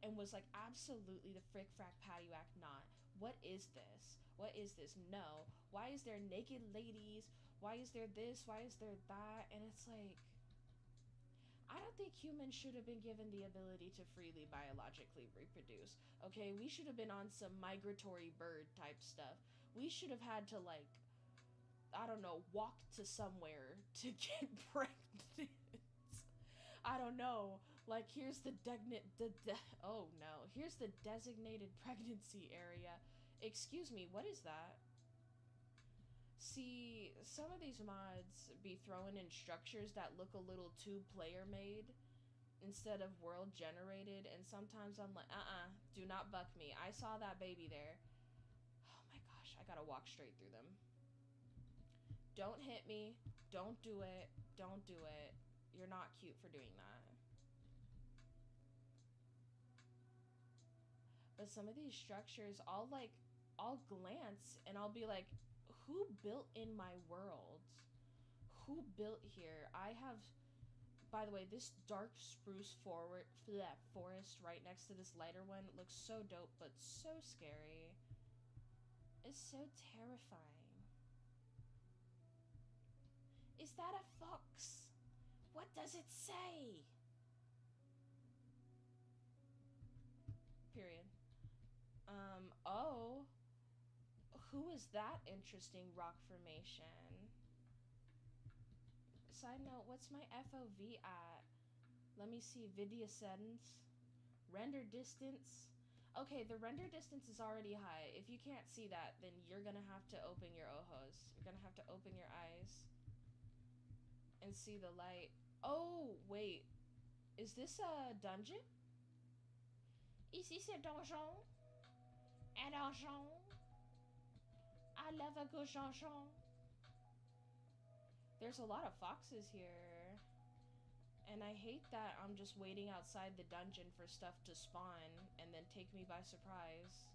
and was like, absolutely the frick frack patty whack not. What is this? What is this? No. Why is there naked ladies? Why is there this? Why is there that? And it's like, I don't think humans should have been given the ability to freely biologically reproduce. Okay, we should have been on some migratory bird type stuff. We should have had to, like, I don't know, walk to somewhere to get pregnant. I don't know. Like, here's the here's the designated pregnancy area. Excuse me, what is that? See, some of these mods be throwing in structures that look a little too player made instead of world generated, and sometimes I'm like, do not buck me. I saw that baby there. Oh my gosh, I gotta walk straight through them. Don't hit me. Don't do it. Don't do it. You're not cute for doing that. But some of these structures, I'll glance and I'll be like, who built in my world? Who built here? I have, by the way, this dark spruce forest right next to this lighter one looks so dope, but so scary. It's so terrifying. Is that a fox? What does it say? Period. Oh. Who is that interesting rock formation? Side note, what's my FOV at? Let me see, video settings. Render distance. Okay, the render distance is already high. If you can't see that, then you're gonna have to open your ojos. You're gonna have to open your eyes and see the light. Oh, wait. Is this a dungeon? Is this a donjon? A donjon? I love a good donjon. There's a lot of foxes here. And I hate that I'm just waiting outside the dungeon for stuff to spawn and then take me by surprise.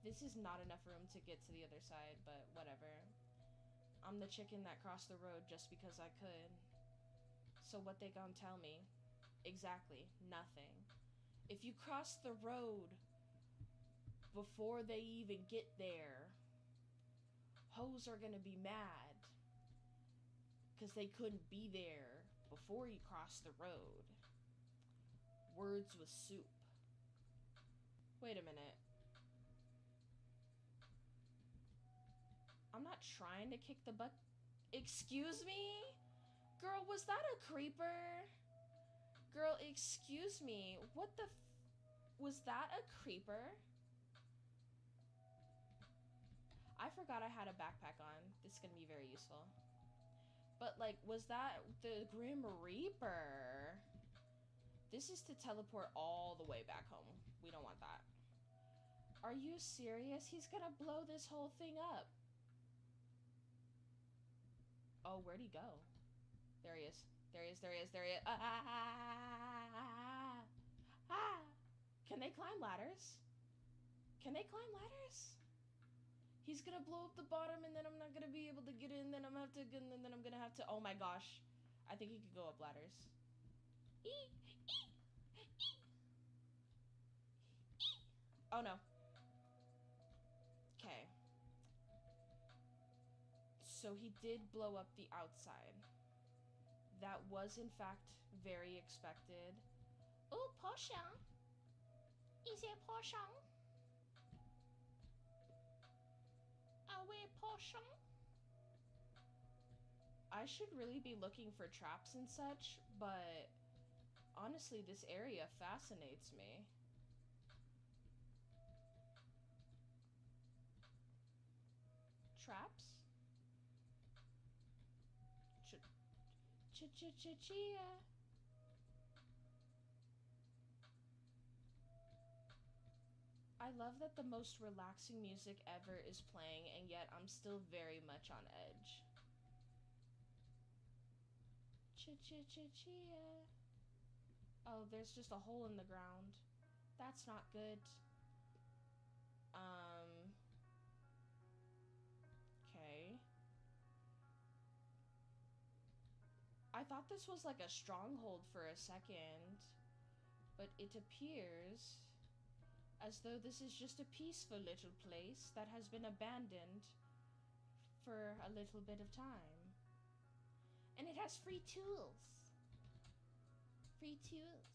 This is not enough room to get to the other side, but whatever. I'm the chicken that crossed the road just because I could. So what they gonna tell me? Exactly, nothing. If you cross the road before they even get there, hoes are gonna be mad because they couldn't be there before you crossed the road. Words with soup. Wait a minute. I'm not trying to kick the butt. Excuse me? Girl, was that a creeper? Girl, excuse me. What the was that a creeper? I forgot I had a backpack on. This is gonna be very useful. But, like, was that the Grim Reaper? This is to teleport all the way back home. We don't want that. Are you serious? He's gonna blow this whole thing up. Oh, where'd he go? There he is. There he is, there he is, there he is. Can they climb ladders? Can they climb ladders? He's gonna blow up the bottom and then I'm not gonna be able to get in, then I'm gonna have to, oh my gosh. I think he could go up ladders. Oh no. Okay. So he did blow up the outside. That was in fact very expected. Oh, potion. Is it potion? Are we potion? I should really be looking for traps and such, but honestly, this area fascinates me. Traps? Chia. I love that the most relaxing music ever is playing, and yet I'm still very much on edge. Chia. Oh, there's just a hole in the ground. That's not good. Okay. I thought this was like a stronghold for a second, but it appears as though this is just a peaceful little place that has been abandoned for a little bit of time. And it has free tools. Free tools.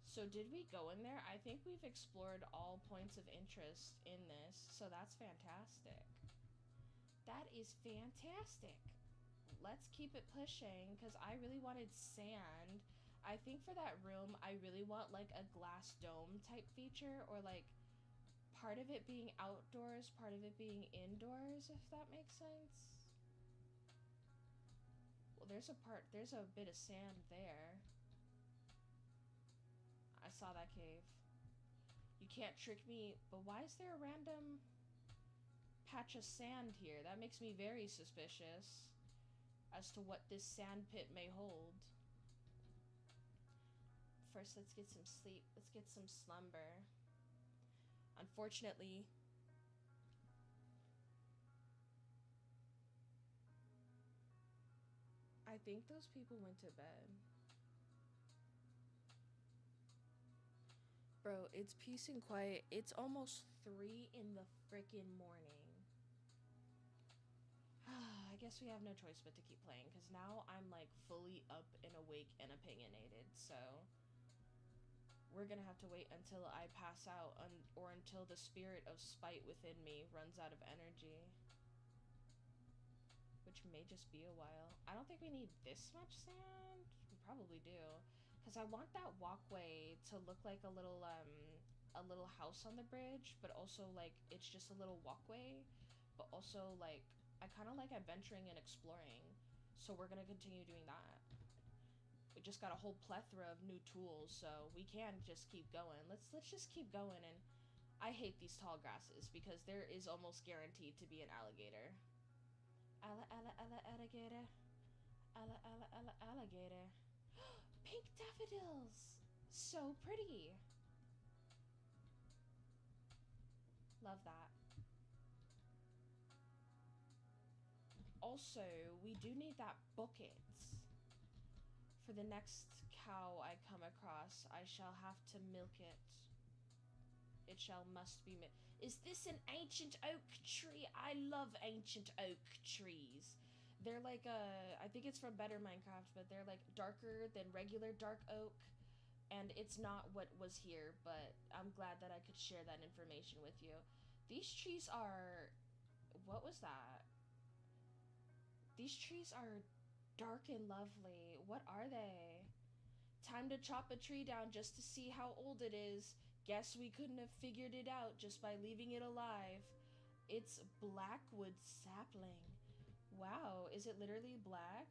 So did we go in there? I think we've explored all points of interest in this, so that's fantastic. That is fantastic. Let's keep it pushing, because I really wanted sand. I think for that room, I really want like a glass dome type feature, or like part of it being outdoors, part of it being indoors, if that makes sense. Well, there's a bit of sand there. I saw that cave. You can't trick me, but why is there a random patch of sand here? That makes me very suspicious as to what this sand pit may hold. first let's get some sleep. Let's get some slumber. Unfortunately, I think those people went to bed. Bro, it's peace and quiet. It's almost 3 in the freaking morning. I guess we have no choice but to keep playing, because now I'm like fully up and awake and opinionated, so we're gonna have to wait until I pass out or until the spirit of spite within me runs out of energy, which may just be a while. I don't think we need this much sand. We probably do, because I want that walkway to look like a little house on the bridge, but also like it's just a little walkway, but also like I kind of like adventuring and exploring, so we're gonna continue doing that. We just got a whole plethora of new tools, so we can just keep going. Let's just keep going. And I hate these tall grasses because there is almost guaranteed to be an alligator. Alligator. Alligator. Pink daffodils! So pretty! Love that. Also, we do need that bucket. For the next cow I come across, I shall have to milk it. It must be milked. Is this an ancient oak tree? I love ancient oak trees. They're like, I think it's from Better Minecraft, but they're like darker than regular dark oak. And it's not what was here, but I'm glad that I could share that information with you. These trees are... What was that? These trees are dark and lovely. What are they? Time to chop a tree down just to see how old it is. Guess we couldn't have figured it out just by leaving it alive. It's blackwood sapling. Wow, is it literally black?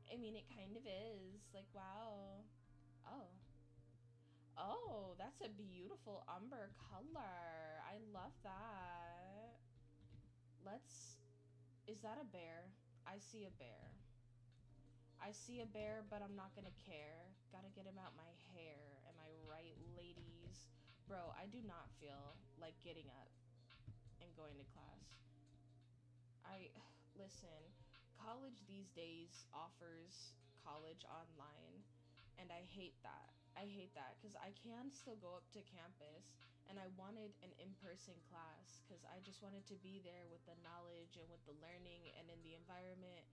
I mean, it kind of is. Like, wow. Oh. Oh, that's a beautiful umber color. I love that. Is that a bear? I see a bear. I see a bear, but I'm not gonna care. Gotta get him out my hair. Am I right, ladies? Bro, I do not feel like getting up and going to class. Listen, college these days offers college online, and I hate that. I hate that, because I can still go up to campus, and I wanted an in-person class, because I just wanted to be there with the knowledge and with the learning and in the environment.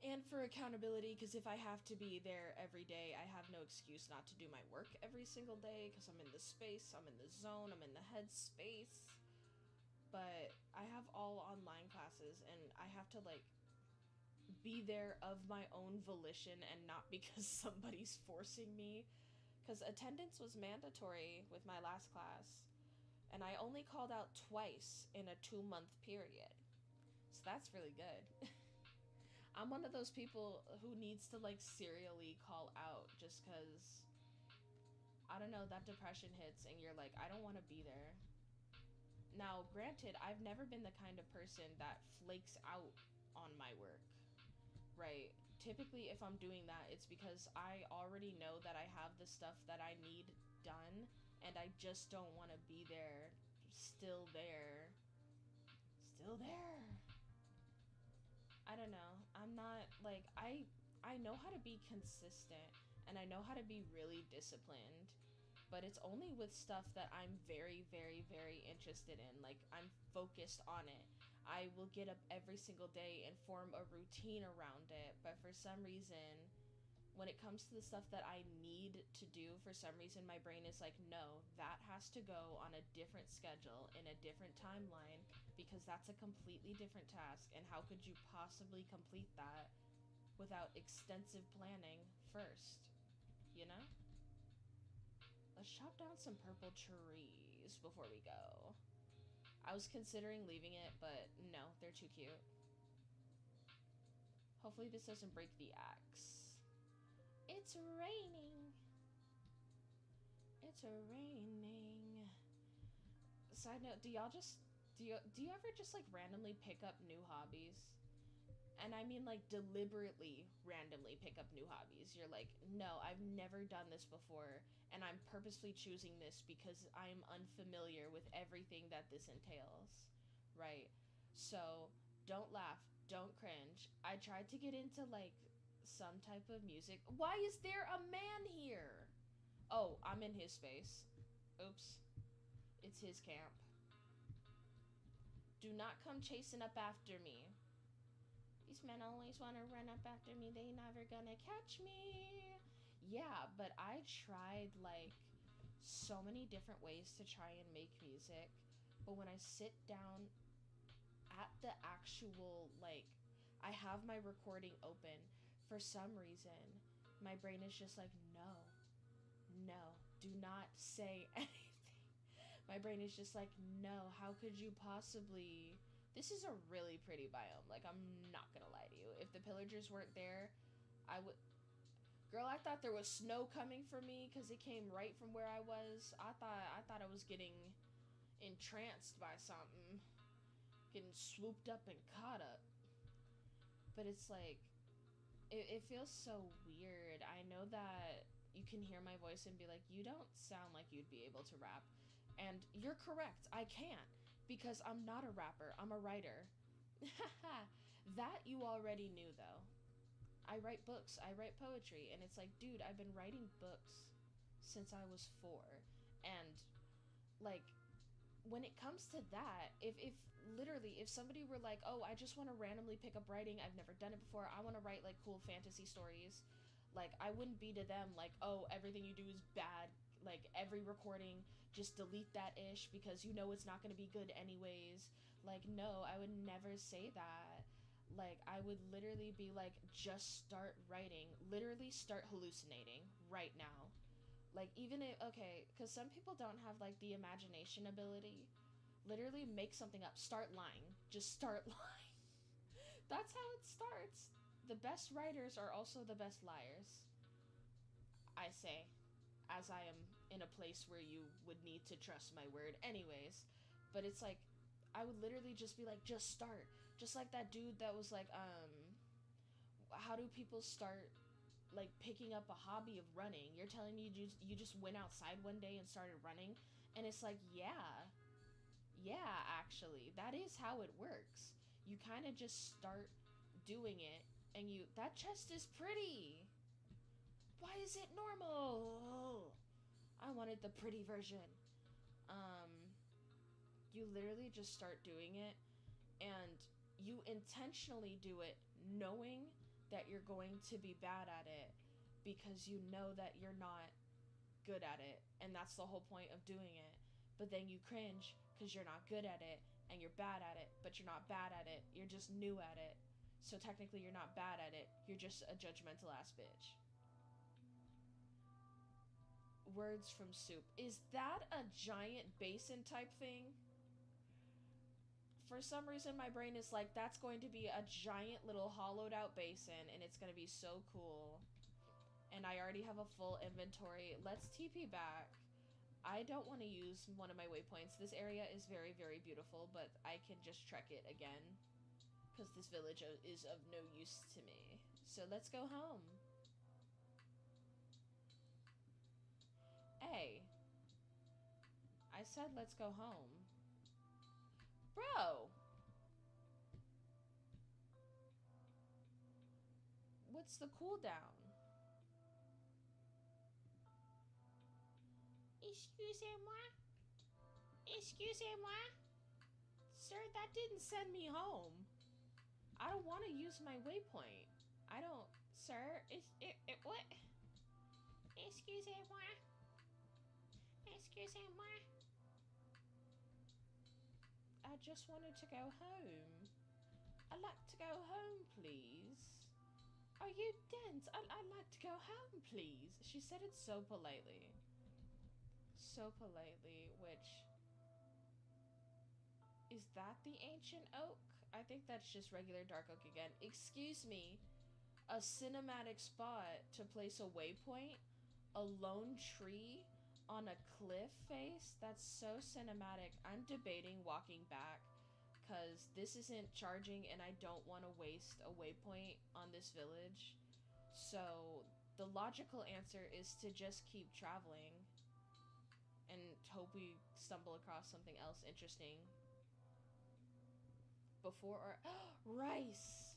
And for accountability, because if I have to be there every day, I have no excuse not to do my work every single day, because I'm in the space, I'm in the zone, I'm in the headspace. But I have all online classes, and I have to, like, be there of my own volition and not because somebody's forcing me. Because attendance was mandatory with my last class, and I only called out twice in a 2-month period. So that's really good. I'm one of those people who needs to, like, serially call out just because, I don't know, that depression hits and you're like, I don't want to be there. Now, granted, I've never been the kind of person that flakes out on my work, right? Typically, if I'm doing that, it's because I already know that I have the stuff that I need done, and I just don't want to be there, still there. I don't know. I'm not, like, I know how to be consistent, and I know how to be really disciplined, but it's only with stuff that I'm very, very, very interested in. Like, I'm focused on it. I will get up every single day and form a routine around it, but for some reason, when it comes to the stuff that I need to do, for some reason my brain is like, no, that has to go on a different schedule in a different timeline, because that's a completely different task, and how could you possibly complete that without extensive planning first, you know? Let's chop down some purple trees before we go. I was considering leaving it, but no, they're too cute. Hopefully this doesn't break the axe. It's raining. It's raining. Side note, do you ever just like randomly pick up new hobbies? And I mean like deliberately randomly pick up new hobbies. You're like, no, I've never done this before, and I'm purposely choosing this because I'm unfamiliar with everything that this entails, right? So don't laugh, don't cringe. I tried to get into like some type of music. Why is there a man here? Oh, I'm in his space. Oops. It's his camp. Do not come chasing up after me. These men always want to run up after me. They never gonna catch me. Yeah, but I tried like so many different ways to try and make music. But when I sit down at the actual, like, I have my recording open, for some reason, my brain is just like, no, no, do not say anything. My brain is just like, no, how could you possibly? This is a really pretty biome. Like, I'm not gonna lie to you. If the pillagers weren't there, I would. Girl, I thought there was snow coming for me because it came right from where I was. I thought I was getting entranced by something, getting swooped up and caught up. But it's like, it feels so weird. I know that you can hear my voice and be like, you don't sound like you'd be able to rap. And you're correct, I can't. Because I'm not a rapper, I'm a writer. That you already knew, though. I write books, I write poetry, and it's like, dude, I've been writing books since I was 4. And, like, when it comes to that, if literally, if somebody were like, oh, I just want to randomly pick up writing, I've never done it before, I want to write, like, cool fantasy stories, like, I wouldn't be to them like, oh, everything you do is bad, like, every recording, just delete that ish, because you know it's not going to be good anyways. Like, no, I would never say that. Like, I would literally be like, just start writing, literally start hallucinating right now. Like, even if, okay, because some people don't have, like, the imagination ability. Literally make something up. Start lying. Just start lying. That's how it starts. The best writers are also the best liars. I say, as I am in a place where you would need to trust my word anyways. But it's like, I would literally just be like, just start. Just like that dude that was like, how do people start like picking up a hobby of running? You're telling me you just went outside one day and started running? And it's like, yeah, actually, that is how it works. You kind of just start doing it, and that chest is pretty. Why is it normal? I wanted the pretty version. Um, you literally just start doing it, and you intentionally do it knowing that you're going to be bad at it, because you know that you're not good at it, and that's the whole point of doing it. But then you cringe because you're not good at it, and you're bad at it, but you're not bad at it, you're just new at it. So technically you're not bad at it, you're just a judgmental ass bitch. Words from Soup. Is that a giant basin type thing? For some reason my brain is like, that's going to be a giant little hollowed out basin, and it's going to be so cool. And I already have a full inventory. Let's TP back. I don't want to use one of my waypoints. This area is very, very beautiful, but I can just trek it again, because this village is of no use to me. So let's go home. Hey, I said let's go home. Bro! What's the cooldown? Excusez-moi? Excusez-moi? Sir, that didn't send me home. I don't want to use my waypoint. I don't... Sir, what? Excusez-moi? Excusez-moi? I just wanted to go home. I'd like to go home, please. Are you dense? I'd like to go home, please. She said it so politely. So politely, which... Is that the ancient oak? I think that's just regular dark oak again. Excuse me. A cinematic spot to place a waypoint? A lone tree on a cliff face? That's so cinematic. I'm debating walking back, because this isn't charging and I don't want to waste a waypoint on this village. So the logical answer is to just keep traveling and hope we stumble across something else interesting before our rice.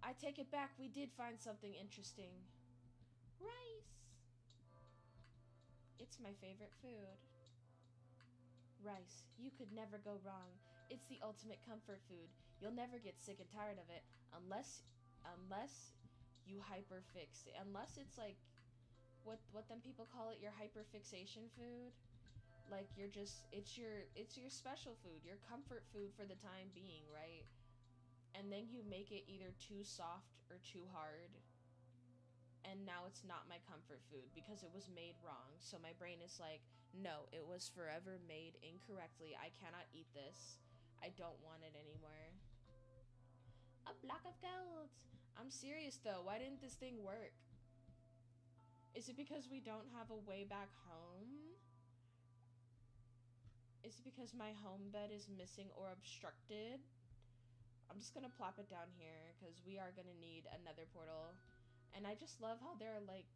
I take it back, we did find something interesting. Rice. It's my favorite food. Rice, you could never go wrong. It's the ultimate comfort food. You'll never get sick and tired of it unless you hyperfix it. Unless it's like what them people call it, your hyperfixation food. Like you're just it's your special food, your comfort food for the time being, right? And then you make it either too soft or too hard. And now it's not my comfort food because it was made wrong. So my brain is like, no, it was forever made incorrectly. I cannot eat this. I don't want it anymore. A block of gold. I'm serious though. Why didn't this thing work? Is it because we don't have a way back home? Is it because my home bed is missing or obstructed? I'm just gonna plop it down here because we are gonna need another portal. And I just love how they're like,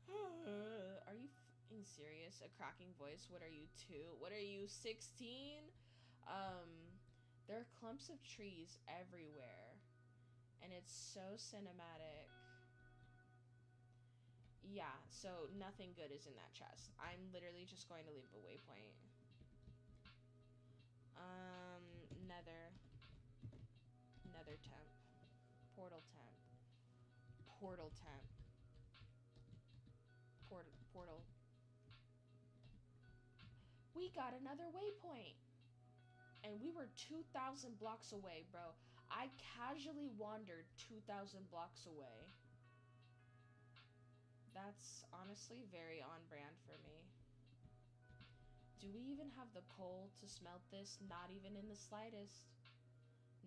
are you f***ing serious? A cracking voice. What are you, 2? What are you, 16? There are clumps of trees everywhere. And it's so cinematic. Yeah, so nothing good is in that chest. I'm literally just going to leave a waypoint. Nether. Nether temp. Portal temp. Portal temp. Portal. We got another waypoint. And we were 2,000 blocks away, bro. I casually wandered 2,000 blocks away. That's honestly very on brand for me. Do we even have the coal to smelt this? Not even in the slightest.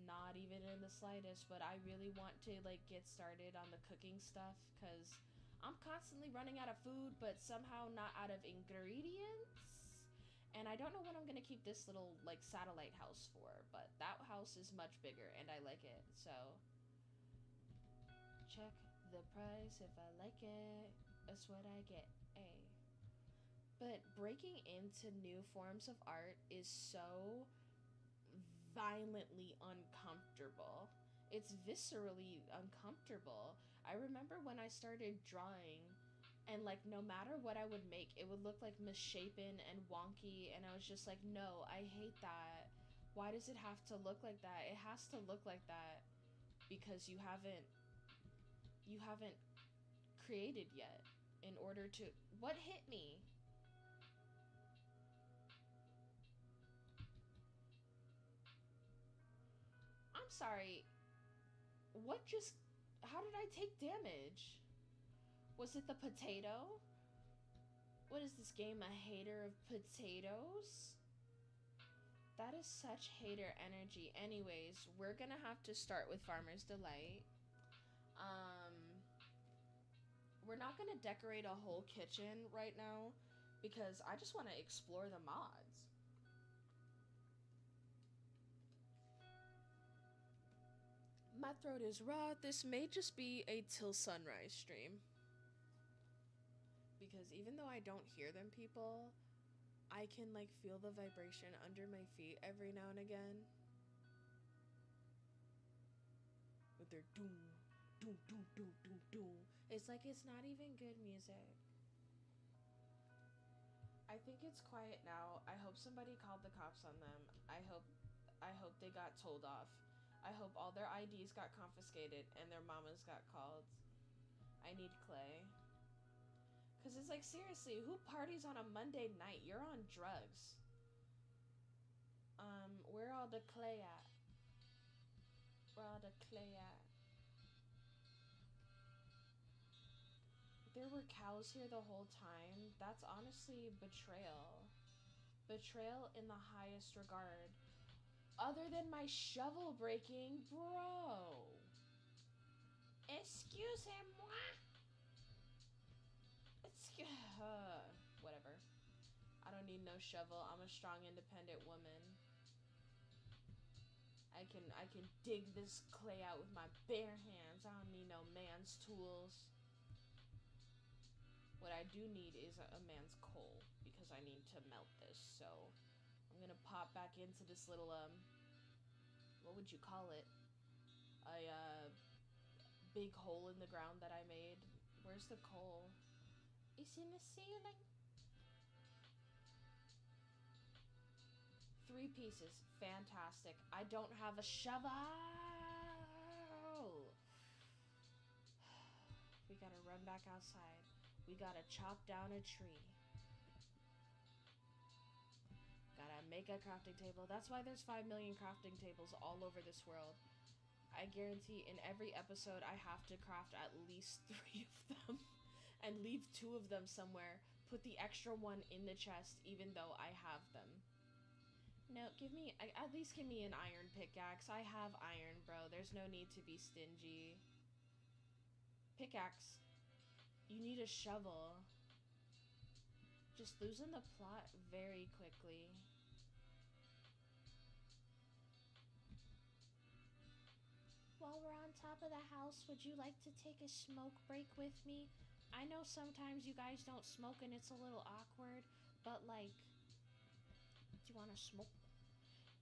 Not even in the slightest, but I really want to like get started on the cooking stuff because I'm constantly running out of food, but somehow not out of ingredients. And I don't know what I'm gonna keep this little like satellite house for, but that house is much bigger and I like it. So check the price if I like it. That's what I get. But breaking into new forms of art is so violently uncomfortable. It's viscerally uncomfortable. I remember when I started drawing and like no matter what I would make, it would look like misshapen and wonky and I was just like, no, I hate that. Why does it have to look like that? It has to look like that because you haven't created yet in order to... What hit me? I'm sorry. What just... How did I take damage? Was it the potato? What is this game? A hater of potatoes? That is such hater energy. Anyways, we're gonna have to start with Farmer's Delight. We're not gonna decorate a whole kitchen right now because I just want to explore the mods. My throat is raw. This may just be a till sunrise stream. Because even though I don't hear them, people, I can like feel the vibration under my feet every now and again. With their doom, doom, doom, doom, doom, doom. It's like it's not even good music. I think it's quiet now. I hope somebody called the cops on them. I hope they got told off. I hope all their IDs got confiscated and their mamas got called. I need clay. Cause it's like, seriously, who parties on a Monday night? You're on drugs. Where all the clay at? Where all the clay at? There were cows here the whole time. That's honestly betrayal. Betrayal in the highest regard. Other than my shovel breaking, bro. Excusez-moi. Whatever. I don't need no shovel. I'm a strong, independent woman. I can dig this clay out with my bare hands. I don't need no man's tools. What I do need is a man's coal because I need to melt this. So I'm gonna pop back into this little what would you call it? A big hole in the ground that I made. Where's the coal? It's in the ceiling. 3 pieces. Fantastic. I don't have a shovel. We gotta run back outside. We gotta chop down a tree. Gotta make a crafting table. That's why there's 5 million crafting tables all over this world. I guarantee in every episode I have to craft at least 3 of them and leave 2 of them somewhere. Put the extra one in the chest even though I have them. No, at least give me an iron pickaxe. I have iron, bro. There's no need to be stingy. Pickaxe. You need a shovel. Just losing the plot very quickly. While we're on top of the house, would you like to take a smoke break with me? I know sometimes you guys don't smoke and it's a little awkward, but like, do you want to smoke?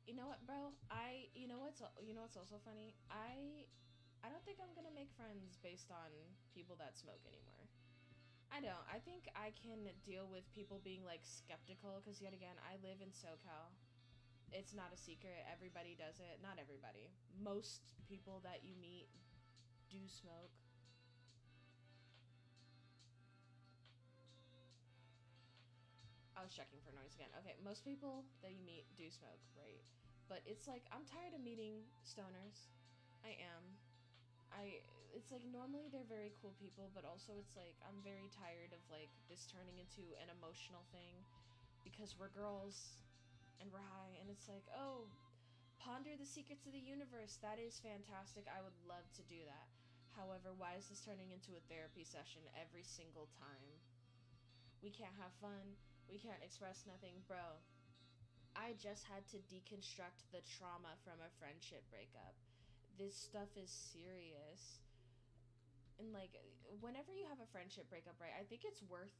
You know what, bro? You know what's also funny? I don't think I'm gonna make friends based on people that smoke anymore. I don't. I think I can deal with people being like skeptical because yet again, I live in SoCal. It's not a secret. Everybody does it. Not everybody. Most people that you meet do smoke. I was checking for noise again. Okay, most people that you meet do smoke, right? But it's like I'm tired of meeting stoners. I am. I it's like normally they're very cool people, but also it's like I'm very tired of like this turning into an emotional thing because we're girls and we're high and it's like, "Oh, ponder the secrets of the universe." That is fantastic. I would love to do that. However, why is this turning into a therapy session every single time? We can't have fun. We can't express nothing, bro. I just had to deconstruct the trauma from a friendship breakup. This stuff is serious. And like whenever you have a friendship breakup, right? I think it's worth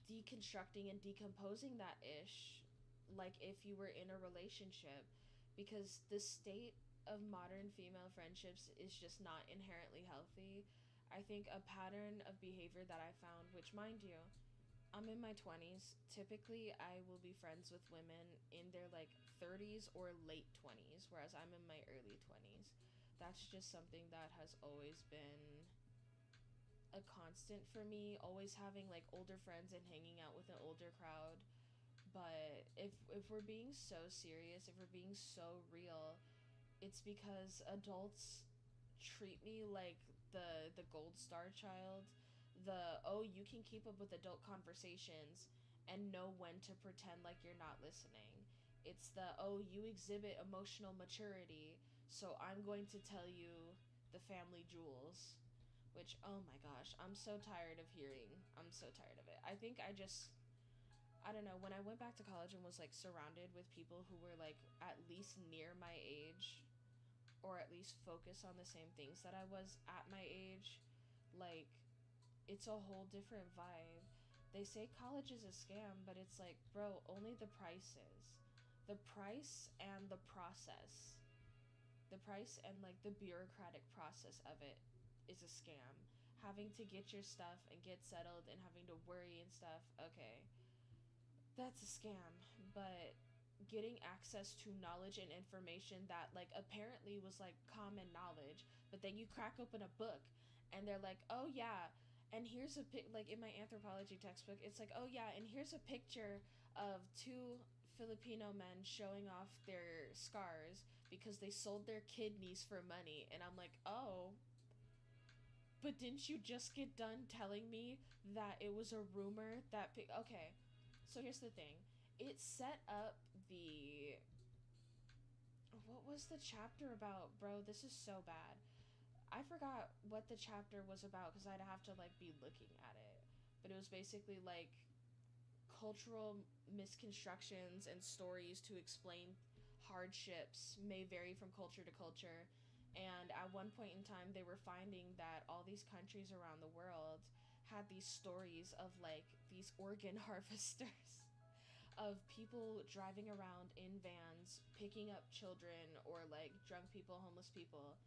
deconstructing and decomposing that ish like if you were in a relationship because the state of modern female friendships is just not inherently healthy. I think a pattern of behavior that I found, which mind you, I'm in my 20s. Typically, I will be friends with women in their like 30s or late 20s, whereas I'm in my early 20s. That's just something that has always been a constant for me, always having like older friends and hanging out with an older crowd. But if we're being so serious, if we're being so real, it's because adults treat me like the gold star child, the oh you can keep up with adult conversations and know when to pretend like you're not listening. It's the oh you exhibit emotional maturity, so I'm going to tell you the family jewels. Which oh my gosh, I'm so tired of hearing. I'm so tired of it. I don't know, when I went back to college and was like surrounded with people who were like at least near my age or at least focus on the same things that I was at my age, like it's a whole different vibe. They say college is a scam, but it's like, bro, only the price is. The price and the process. The price and like the bureaucratic process of it is a scam. Having to get your stuff and get settled and having to worry and stuff, okay, that's a scam. But getting access to knowledge and information that like apparently was like common knowledge, but then you crack open a book and they're like, oh yeah, and here's a like in my anthropology textbook it's like, oh yeah, and here's a picture of 2 Filipino men showing off their scars because they sold their kidneys for money, and I'm like, oh, but didn't you just get done telling me that it was a rumor that okay, so here's the thing. It set up the what was the chapter about, bro? This is so bad. I forgot what the chapter was about because I'd have to like be looking at it. But it was basically like cultural misconstructions and stories to explain hardships may vary from culture to culture. And at one point in time, they were finding that all these countries around the world had these stories of like these organ harvesters, of people driving around in vans, picking up children or like drunk people, homeless people,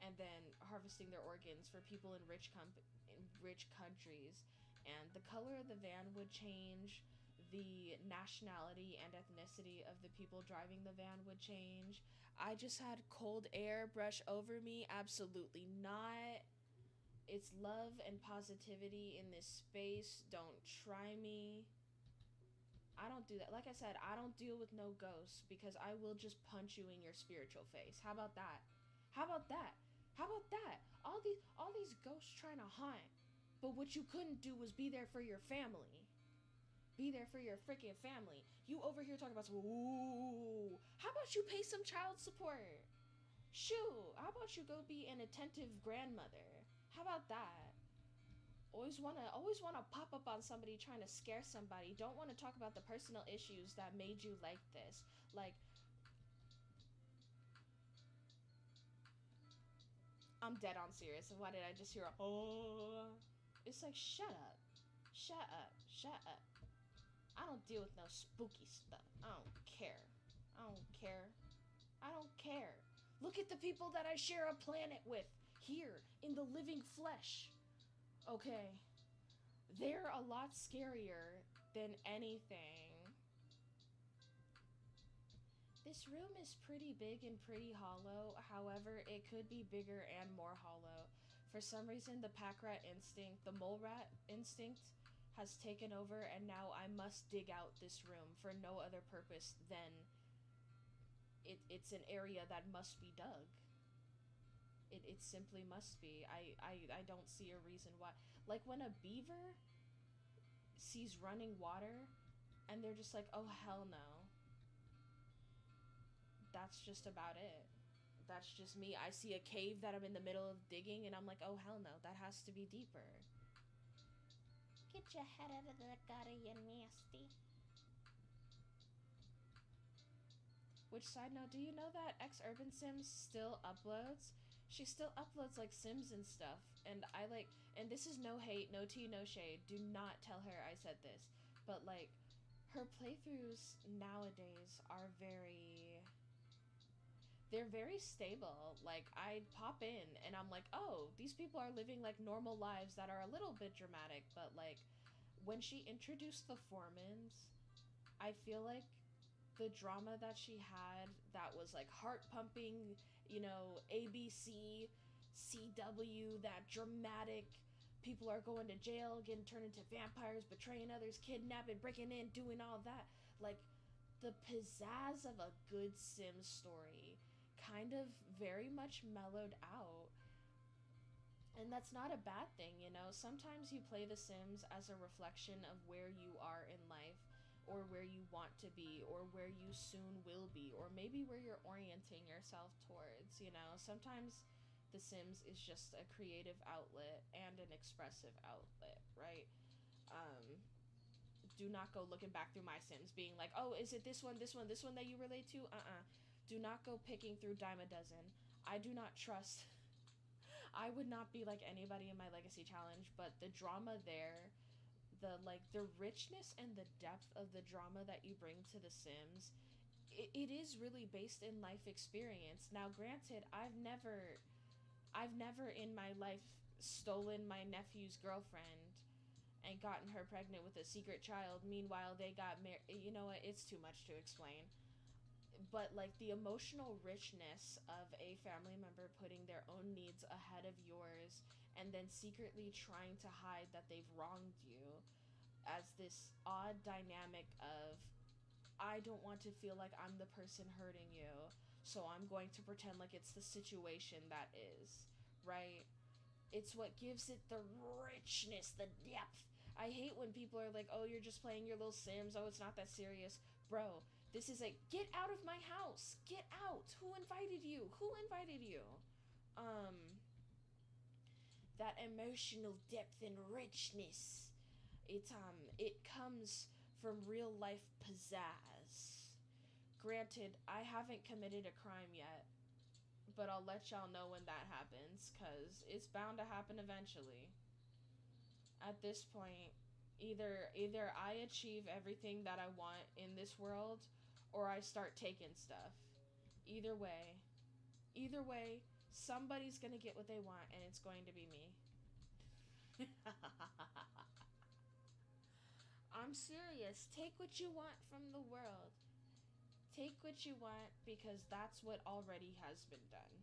and then harvesting their organs for people in rich countries. And the color of the van would change, the nationality and ethnicity of the people driving the van would change. I just had cold air brush over me. Absolutely not. It's love and positivity in this space. Don't try me. I don't do that. Like I said, I don't deal with no ghosts because I will just punch you in your spiritual face. How about that? How about that? How about that? All these ghosts trying to hunt, but what you couldn't do was be there for your family. Be there for your freaking family. You over here talking about some, ooh. How about you pay some child support? Shoot. How about you go be an attentive grandmother? How about that? Always wanna pop up on somebody trying to scare somebody. Don't want to talk about the personal issues that made you like this. Like, I'm dead on serious. And why did I just hear a, oh? It's like, shut up. Shut up. Shut up. I don't deal with no spooky stuff. I don't care. I don't care. I don't care. Look at the people that I share a planet with here in the living flesh. Okay. They're a lot scarier than anything. This room is pretty big and pretty hollow. However, it could be bigger and more hollow. For some reason, the pack rat instinct, the mole rat instinct, has taken over, and now I must dig out this room for no other purpose than it's an area that must be dug. It simply must be. I don't see a reason why. Like when a beaver sees running water and they're just like, oh hell no. That's just about it. That's just me. I see a cave that I'm in the middle of digging and I'm like, oh hell no, that has to be deeper. Get your head out of the gutter, you nasty. Which, side note, do you know that Urban Sims still uploads? She still uploads like Sims and stuff. And I like, and this is no hate, no tea, no shade. Do not tell her I said this. But like, her playthroughs nowadays are they're very stable. Like, I pop in and I'm like, oh, these people are living like normal lives that are a little bit dramatic. But like, when she introduced the Formans, I feel like the drama that she had that was like heart pumping, you know, ABC, CW, that dramatic, people are going to jail, getting turned into vampires, betraying others, kidnapping, breaking in, doing all that. Like, the pizzazz of a good Sims story kind of very much mellowed out. And that's not a bad thing, you know? Sometimes you play The Sims as a reflection of where you are in life, or where you want to be, or where you soon will be, or maybe where you're orienting yourself towards, you know? Sometimes The Sims is just a creative outlet and an expressive outlet, right? Do not go looking back through my Sims being like, oh, is it this one that you relate to? Do not go picking through dime a dozen. I do not trust. I would not be like anybody in my Legacy Challenge, but the drama there, the richness and the depth of the drama that you bring to The Sims, it is really based in life experience. Now, granted, I've never in my life stolen my nephew's girlfriend and gotten her pregnant with a secret child. Meanwhile, they got married. You know what? It's too much to explain. But like the emotional richness of a family member putting their own needs ahead of yours and then secretly trying to hide that they've wronged you, as this odd dynamic of, I don't want to feel like I'm the person hurting you, so I'm going to pretend like it's the situation that is, right? It's what gives it the richness, the depth. I hate when people are like, oh, you're just playing your little Sims, oh, it's not that serious. Bro, this is like, get out of my house, get out. Who invited you? That emotional depth and richness, it comes from real life pizzazz. granted, I haven't committed a crime yet, but I'll let y'all know when that happens, because it's bound to happen eventually. At this point, either I achieve everything that I want in this world, or I start taking stuff. Either way, either way, somebody's gonna get what they want, and it's going to be me. I'm serious. Take what you want from the world. Take what you want, because that's what already has been done.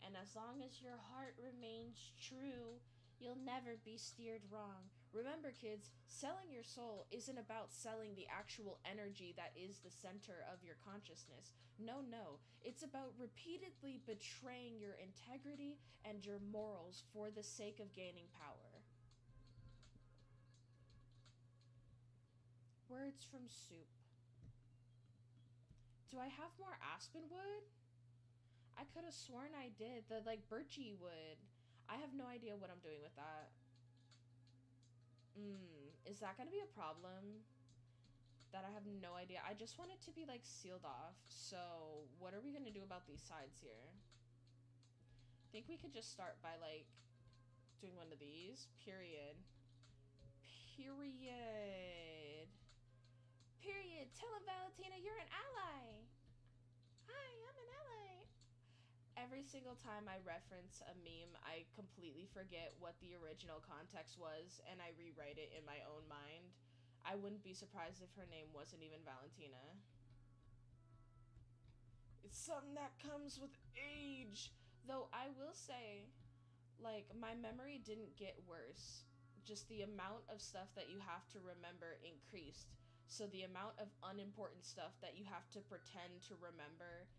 And as long as your heart remains true, you'll never be steered wrong. Remember, kids, selling your soul isn't about selling the actual energy that is the center of your consciousness. No, no. It's about repeatedly betraying your integrity and your morals for the sake of gaining power. Words from Soup. Do I have more aspen wood? I could have sworn I did. The, like, birchy wood. I have no idea what I'm doing with that. Is that gonna be a problem? That I have no idea. I just want it to be, like, sealed off. So, what are we gonna do about these sides here? I think we could just start by, like, doing one of these. Period. Period. Period. Tell him, Valentina, you're an ally. Hi, I'm an ally. Every single time I reference a meme, I completely forget what the original context was, and I rewrite it in my own mind. I wouldn't be surprised if her name wasn't even Valentina. It's something that comes with age. Though I will say, like, my memory didn't get worse. Just the amount of stuff that you have to remember increased. So the amount of unimportant stuff that you have to pretend to remember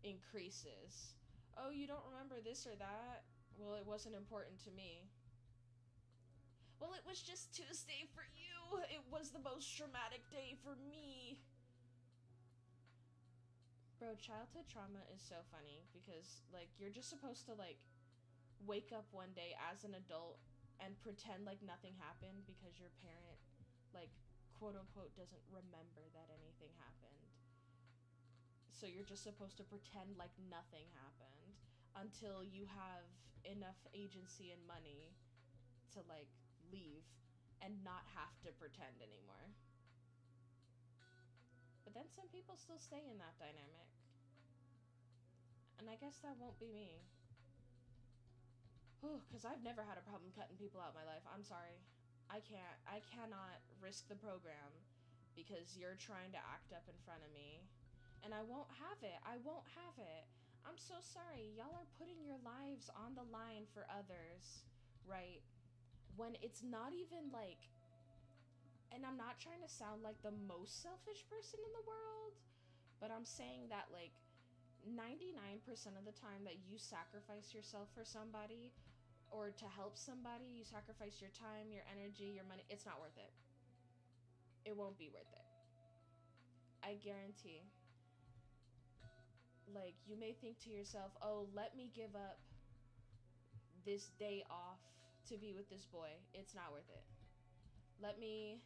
increases. Oh, you don't remember this or that? Well, it wasn't important to me. Well, it was just Tuesday for you. It was the most traumatic day for me. Bro, childhood trauma is so funny because, like, you're just supposed to, like, wake up one day as an adult and pretend like nothing happened because your parent, like, quote unquote, doesn't remember that anything happened. So you're just supposed to pretend like nothing happened until you have enough agency and money to, like, leave and not have to pretend anymore. But then some people still stay in that dynamic. And I guess that won't be me. Because I've never had a problem cutting people out of my life. I'm sorry. I cannot risk the program because you're trying to act up in front of me. And I won't have it. I won't have it. I'm so sorry. Y'all are putting your lives on the line for others, right? When it's not even, like... And I'm not trying to sound like the most selfish person in the world, but I'm saying that, like, 99% of the time that you sacrifice yourself for somebody or to help somebody, you sacrifice your time, your energy, your money, it's not worth it. It won't be worth it. I guarantee. Like, you may think to yourself, oh, let me give up this day off to be with this boy. It's not worth it. Let me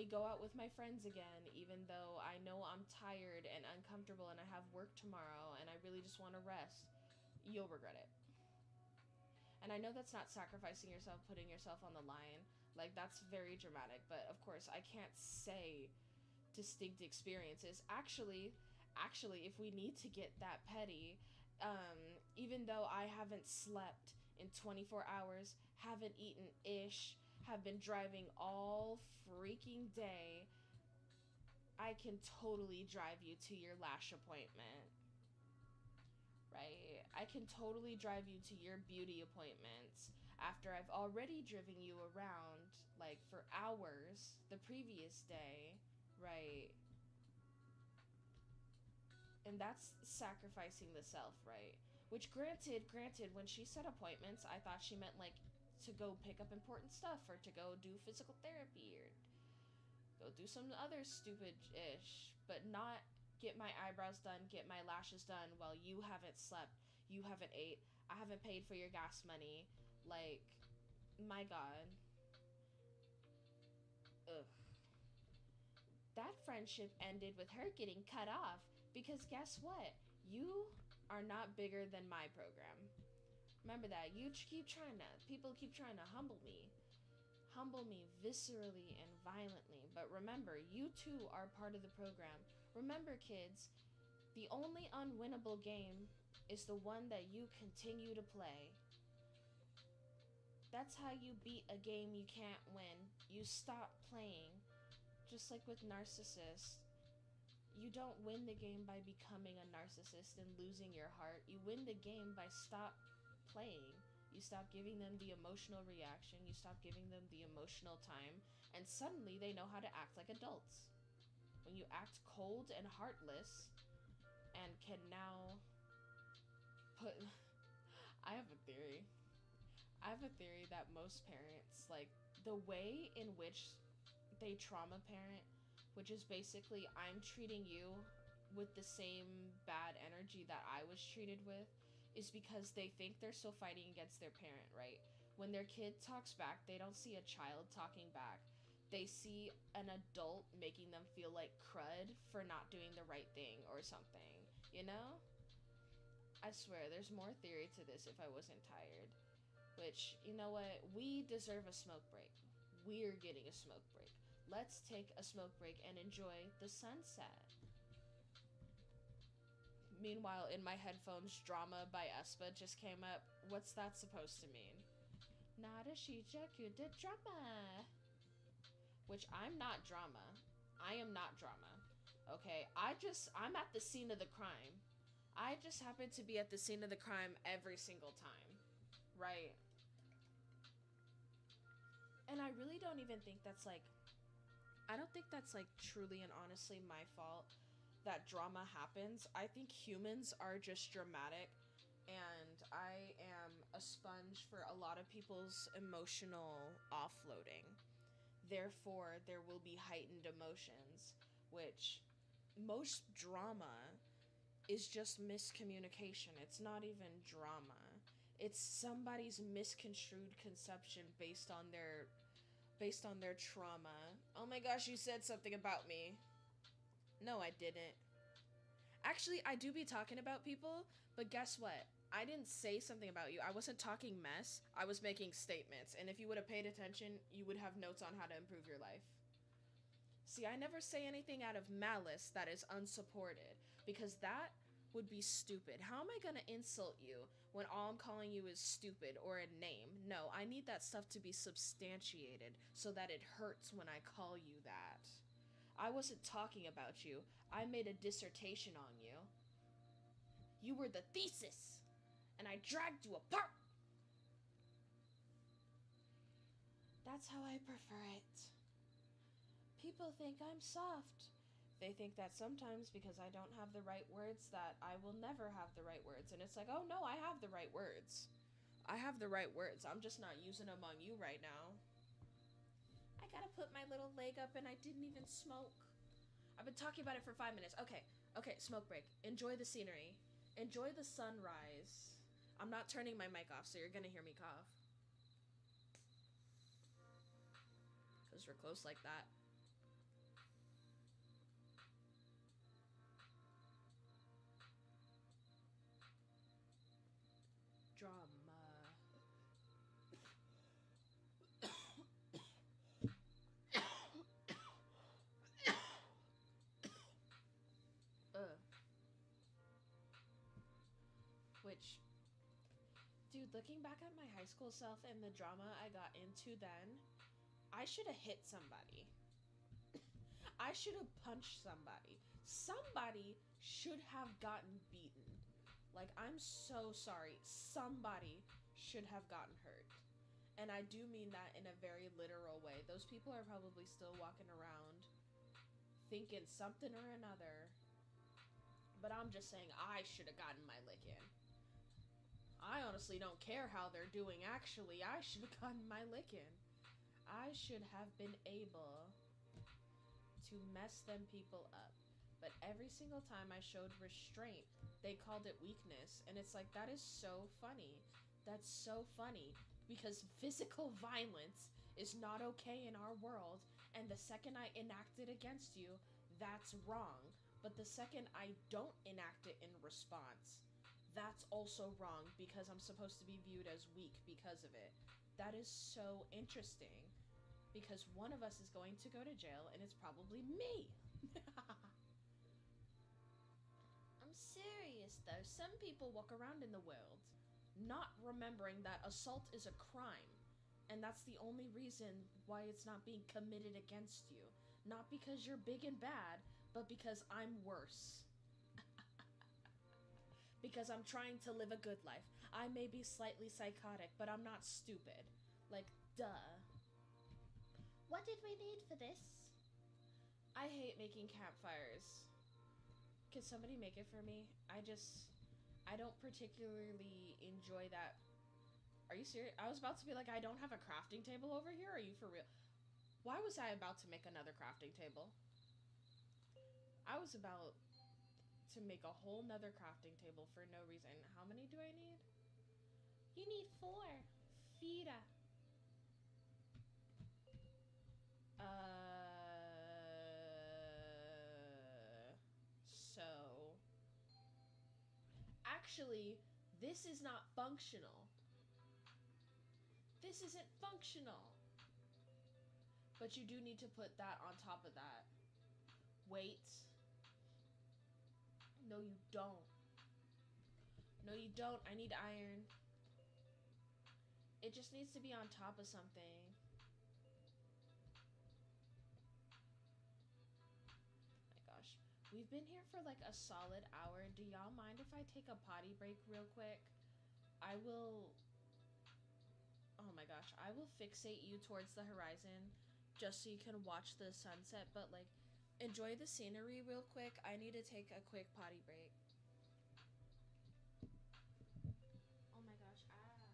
go out with my friends again, even though I know I'm tired and uncomfortable and I have work tomorrow and I really just want to rest. You'll regret it. And I know that's not sacrificing yourself, putting yourself on the line. Like, that's very dramatic, but of course I can't say distinct experiences. Actually, if we need to get that petty, even though I haven't slept in 24 hours, haven't eaten ish, have been driving all freaking day, I can totally drive you to your lash appointment. Right? I can totally drive you to your beauty appointments after I've already driven you around, like, for hours the previous day, right? And that's sacrificing the self, right? Which, granted, when she said appointments, I thought she meant, like, to go pick up important stuff or to go do physical therapy or go do some other stupid-ish, but not get my eyebrows done, get my lashes done while you haven't slept, you haven't ate, I haven't paid for your gas money. Like, my God. Ugh. That friendship ended with her getting cut off because guess what? You are not bigger than my program. Remember that. People keep trying to humble me viscerally and violently. But remember, you too are part of the program. Remember, kids, the only unwinnable game is the one that you continue to play. That's how you beat a game you can't win. You stop playing. Just like with narcissists, you don't win the game by becoming a narcissist and losing your heart. You win the game by stop playing. You stop giving them the emotional reaction. You stop giving them the emotional time. And suddenly they know how to act like adults. When you act cold and heartless and can now put... I have a theory. That most parents, like, the way in which they trauma parent, which is basically I'm treating you with the same bad energy that I was treated with, is because they think they're still fighting against their parent, right? When their kid talks back, they don't see a child talking back. They see an adult making them feel like crud for not doing the right thing or something, you know? I swear, there's more theory to this if I wasn't tired. Which, you know what? We deserve a smoke break. We're getting a smoke break. Let's take a smoke break and enjoy the sunset. Meanwhile, in my headphones, Drama by Espa just came up. What's that supposed to mean? Nada shijaku de drama. Which I'm not drama. I am not drama. Okay? I'm at the scene of the crime. I just happen to be at the scene of the crime every single time. Right? And I really don't even think that's like... I don't think that's like truly and honestly my fault that drama happens. I think humans are just dramatic, and I am a sponge for a lot of people's emotional offloading. Therefore, there will be heightened emotions, which most drama is just miscommunication. It's not even drama. It's somebody's misconstrued conception based on their trauma. Oh my gosh, you said something about me. No, I didn't. Actually, I do be talking about people, but guess what? I didn't say something about you. I wasn't talking mess. I was making statements. And if you would have paid attention, you would have notes on how to improve your life. See, I never say anything out of malice that is unsupported, because that would be stupid. How am I gonna insult you when all I'm calling you is stupid or a name? No, I need that stuff to be substantiated so that it hurts when I call you that. I wasn't talking about you. I made a dissertation on you. You were the thesis, and I dragged you apart. That's how I prefer it. People think I'm soft. They think that sometimes because I don't have the right words that I will never have the right words. And it's like, oh no, I have the right words. I have the right words. I'm just not using them on you right now. I gotta put my little leg up and I didn't even smoke. I've been talking about it for 5 minutes. Okay, smoke break. Enjoy the scenery. Enjoy the sunrise. I'm not turning my mic off, so you're gonna hear me cough. Because we're close like that. Drama. Which, dude, looking back at my high school self and the drama I got into then, I should have hit somebody. I should have punched somebody. Somebody should have gotten beaten. Like, I'm so sorry. Somebody should have gotten hurt. And I do mean that in a very literal way. Those people are probably still walking around thinking something or another. But I'm just saying I should have gotten my lick in. I honestly don't care how they're doing, actually. I should have gotten my lick in. I should have been able to mess them people up. But every single time I showed restraint, they called it weakness. And it's like, that is so funny. That's so funny. Because physical violence is not okay in our world. And the second I enact it against you, that's wrong. But the second I don't enact it in response, that's also wrong because I'm supposed to be viewed as weak because of it. That is so interesting because one of us is going to go to jail and it's probably me. I'm serious though. Some people walk around in the world not remembering that assault is a crime. And that's the only reason why it's not being committed against you. Not because you're big and bad, but because I'm worse. Because I'm trying to live a good life. I may be slightly psychotic, but I'm not stupid. Like, duh. What did we need for this? I hate making campfires. Can somebody make it for me? I don't particularly enjoy that. Are you serious? I was about to be like, I don't have a crafting table over here? Are you for real? Why was I about to make another crafting table? I was about to make a whole nother crafting table for no reason. How many do I need? You need 4. Fira. So actually, this is not functional. This isn't functional. But you do need to put that on top of that. Wait. No, you don't. No, you don't. I need iron. It just needs to be on top of something. My gosh. We've been here for like a solid hour. Do y'all mind if I take a potty break real quick? I will... Oh my gosh. I will fixate you towards the horizon just so you can watch the sunset. But like, enjoy the scenery real quick. I need to take a quick potty break. Oh my gosh. Almost fell.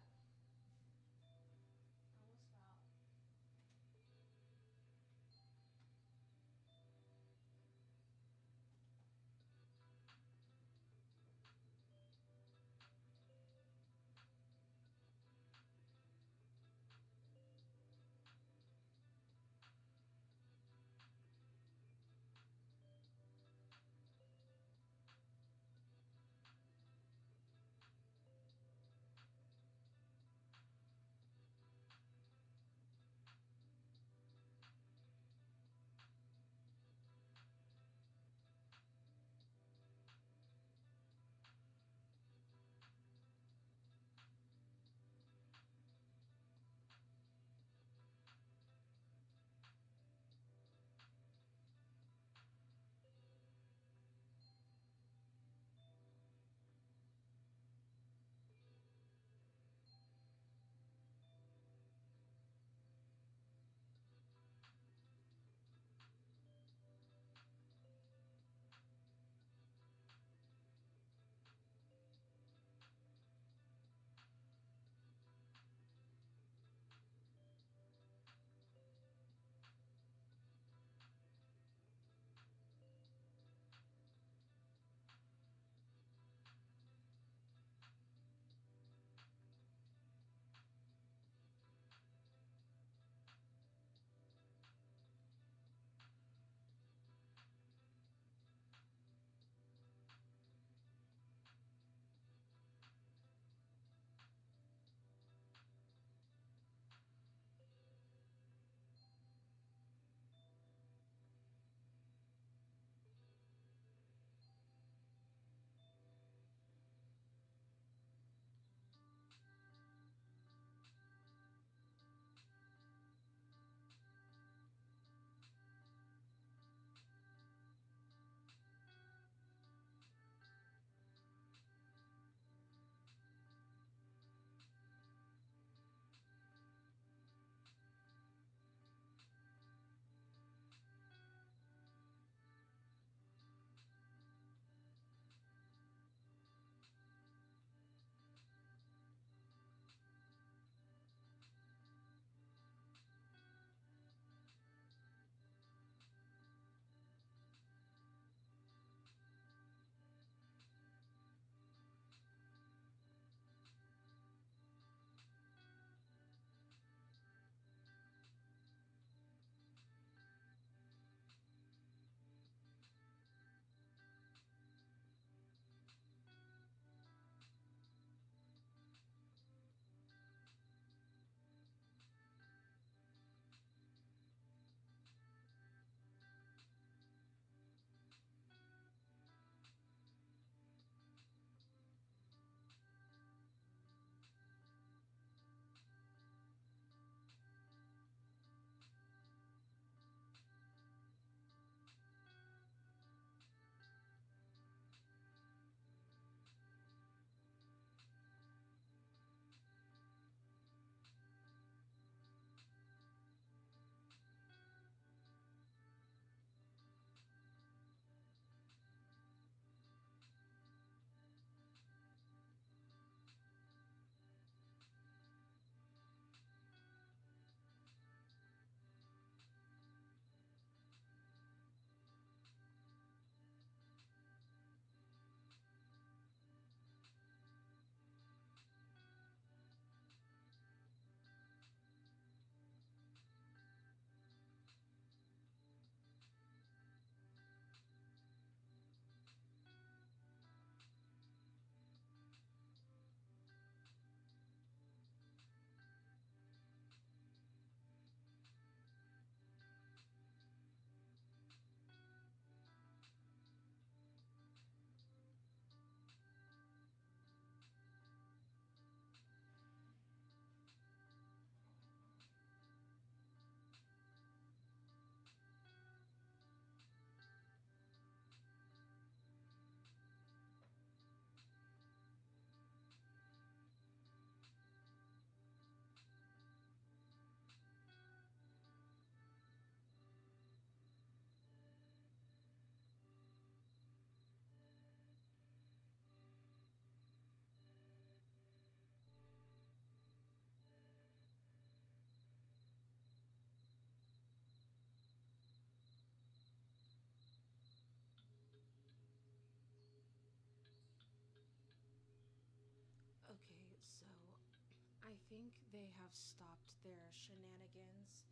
think they have stopped their shenanigans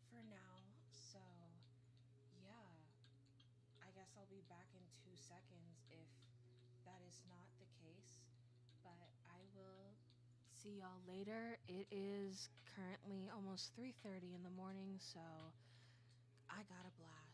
for now. So, yeah, I guess I'll be back in 2 seconds if that is not the case. But I will see y'all later. It is currently almost 3:30 in the morning, so I got a blast.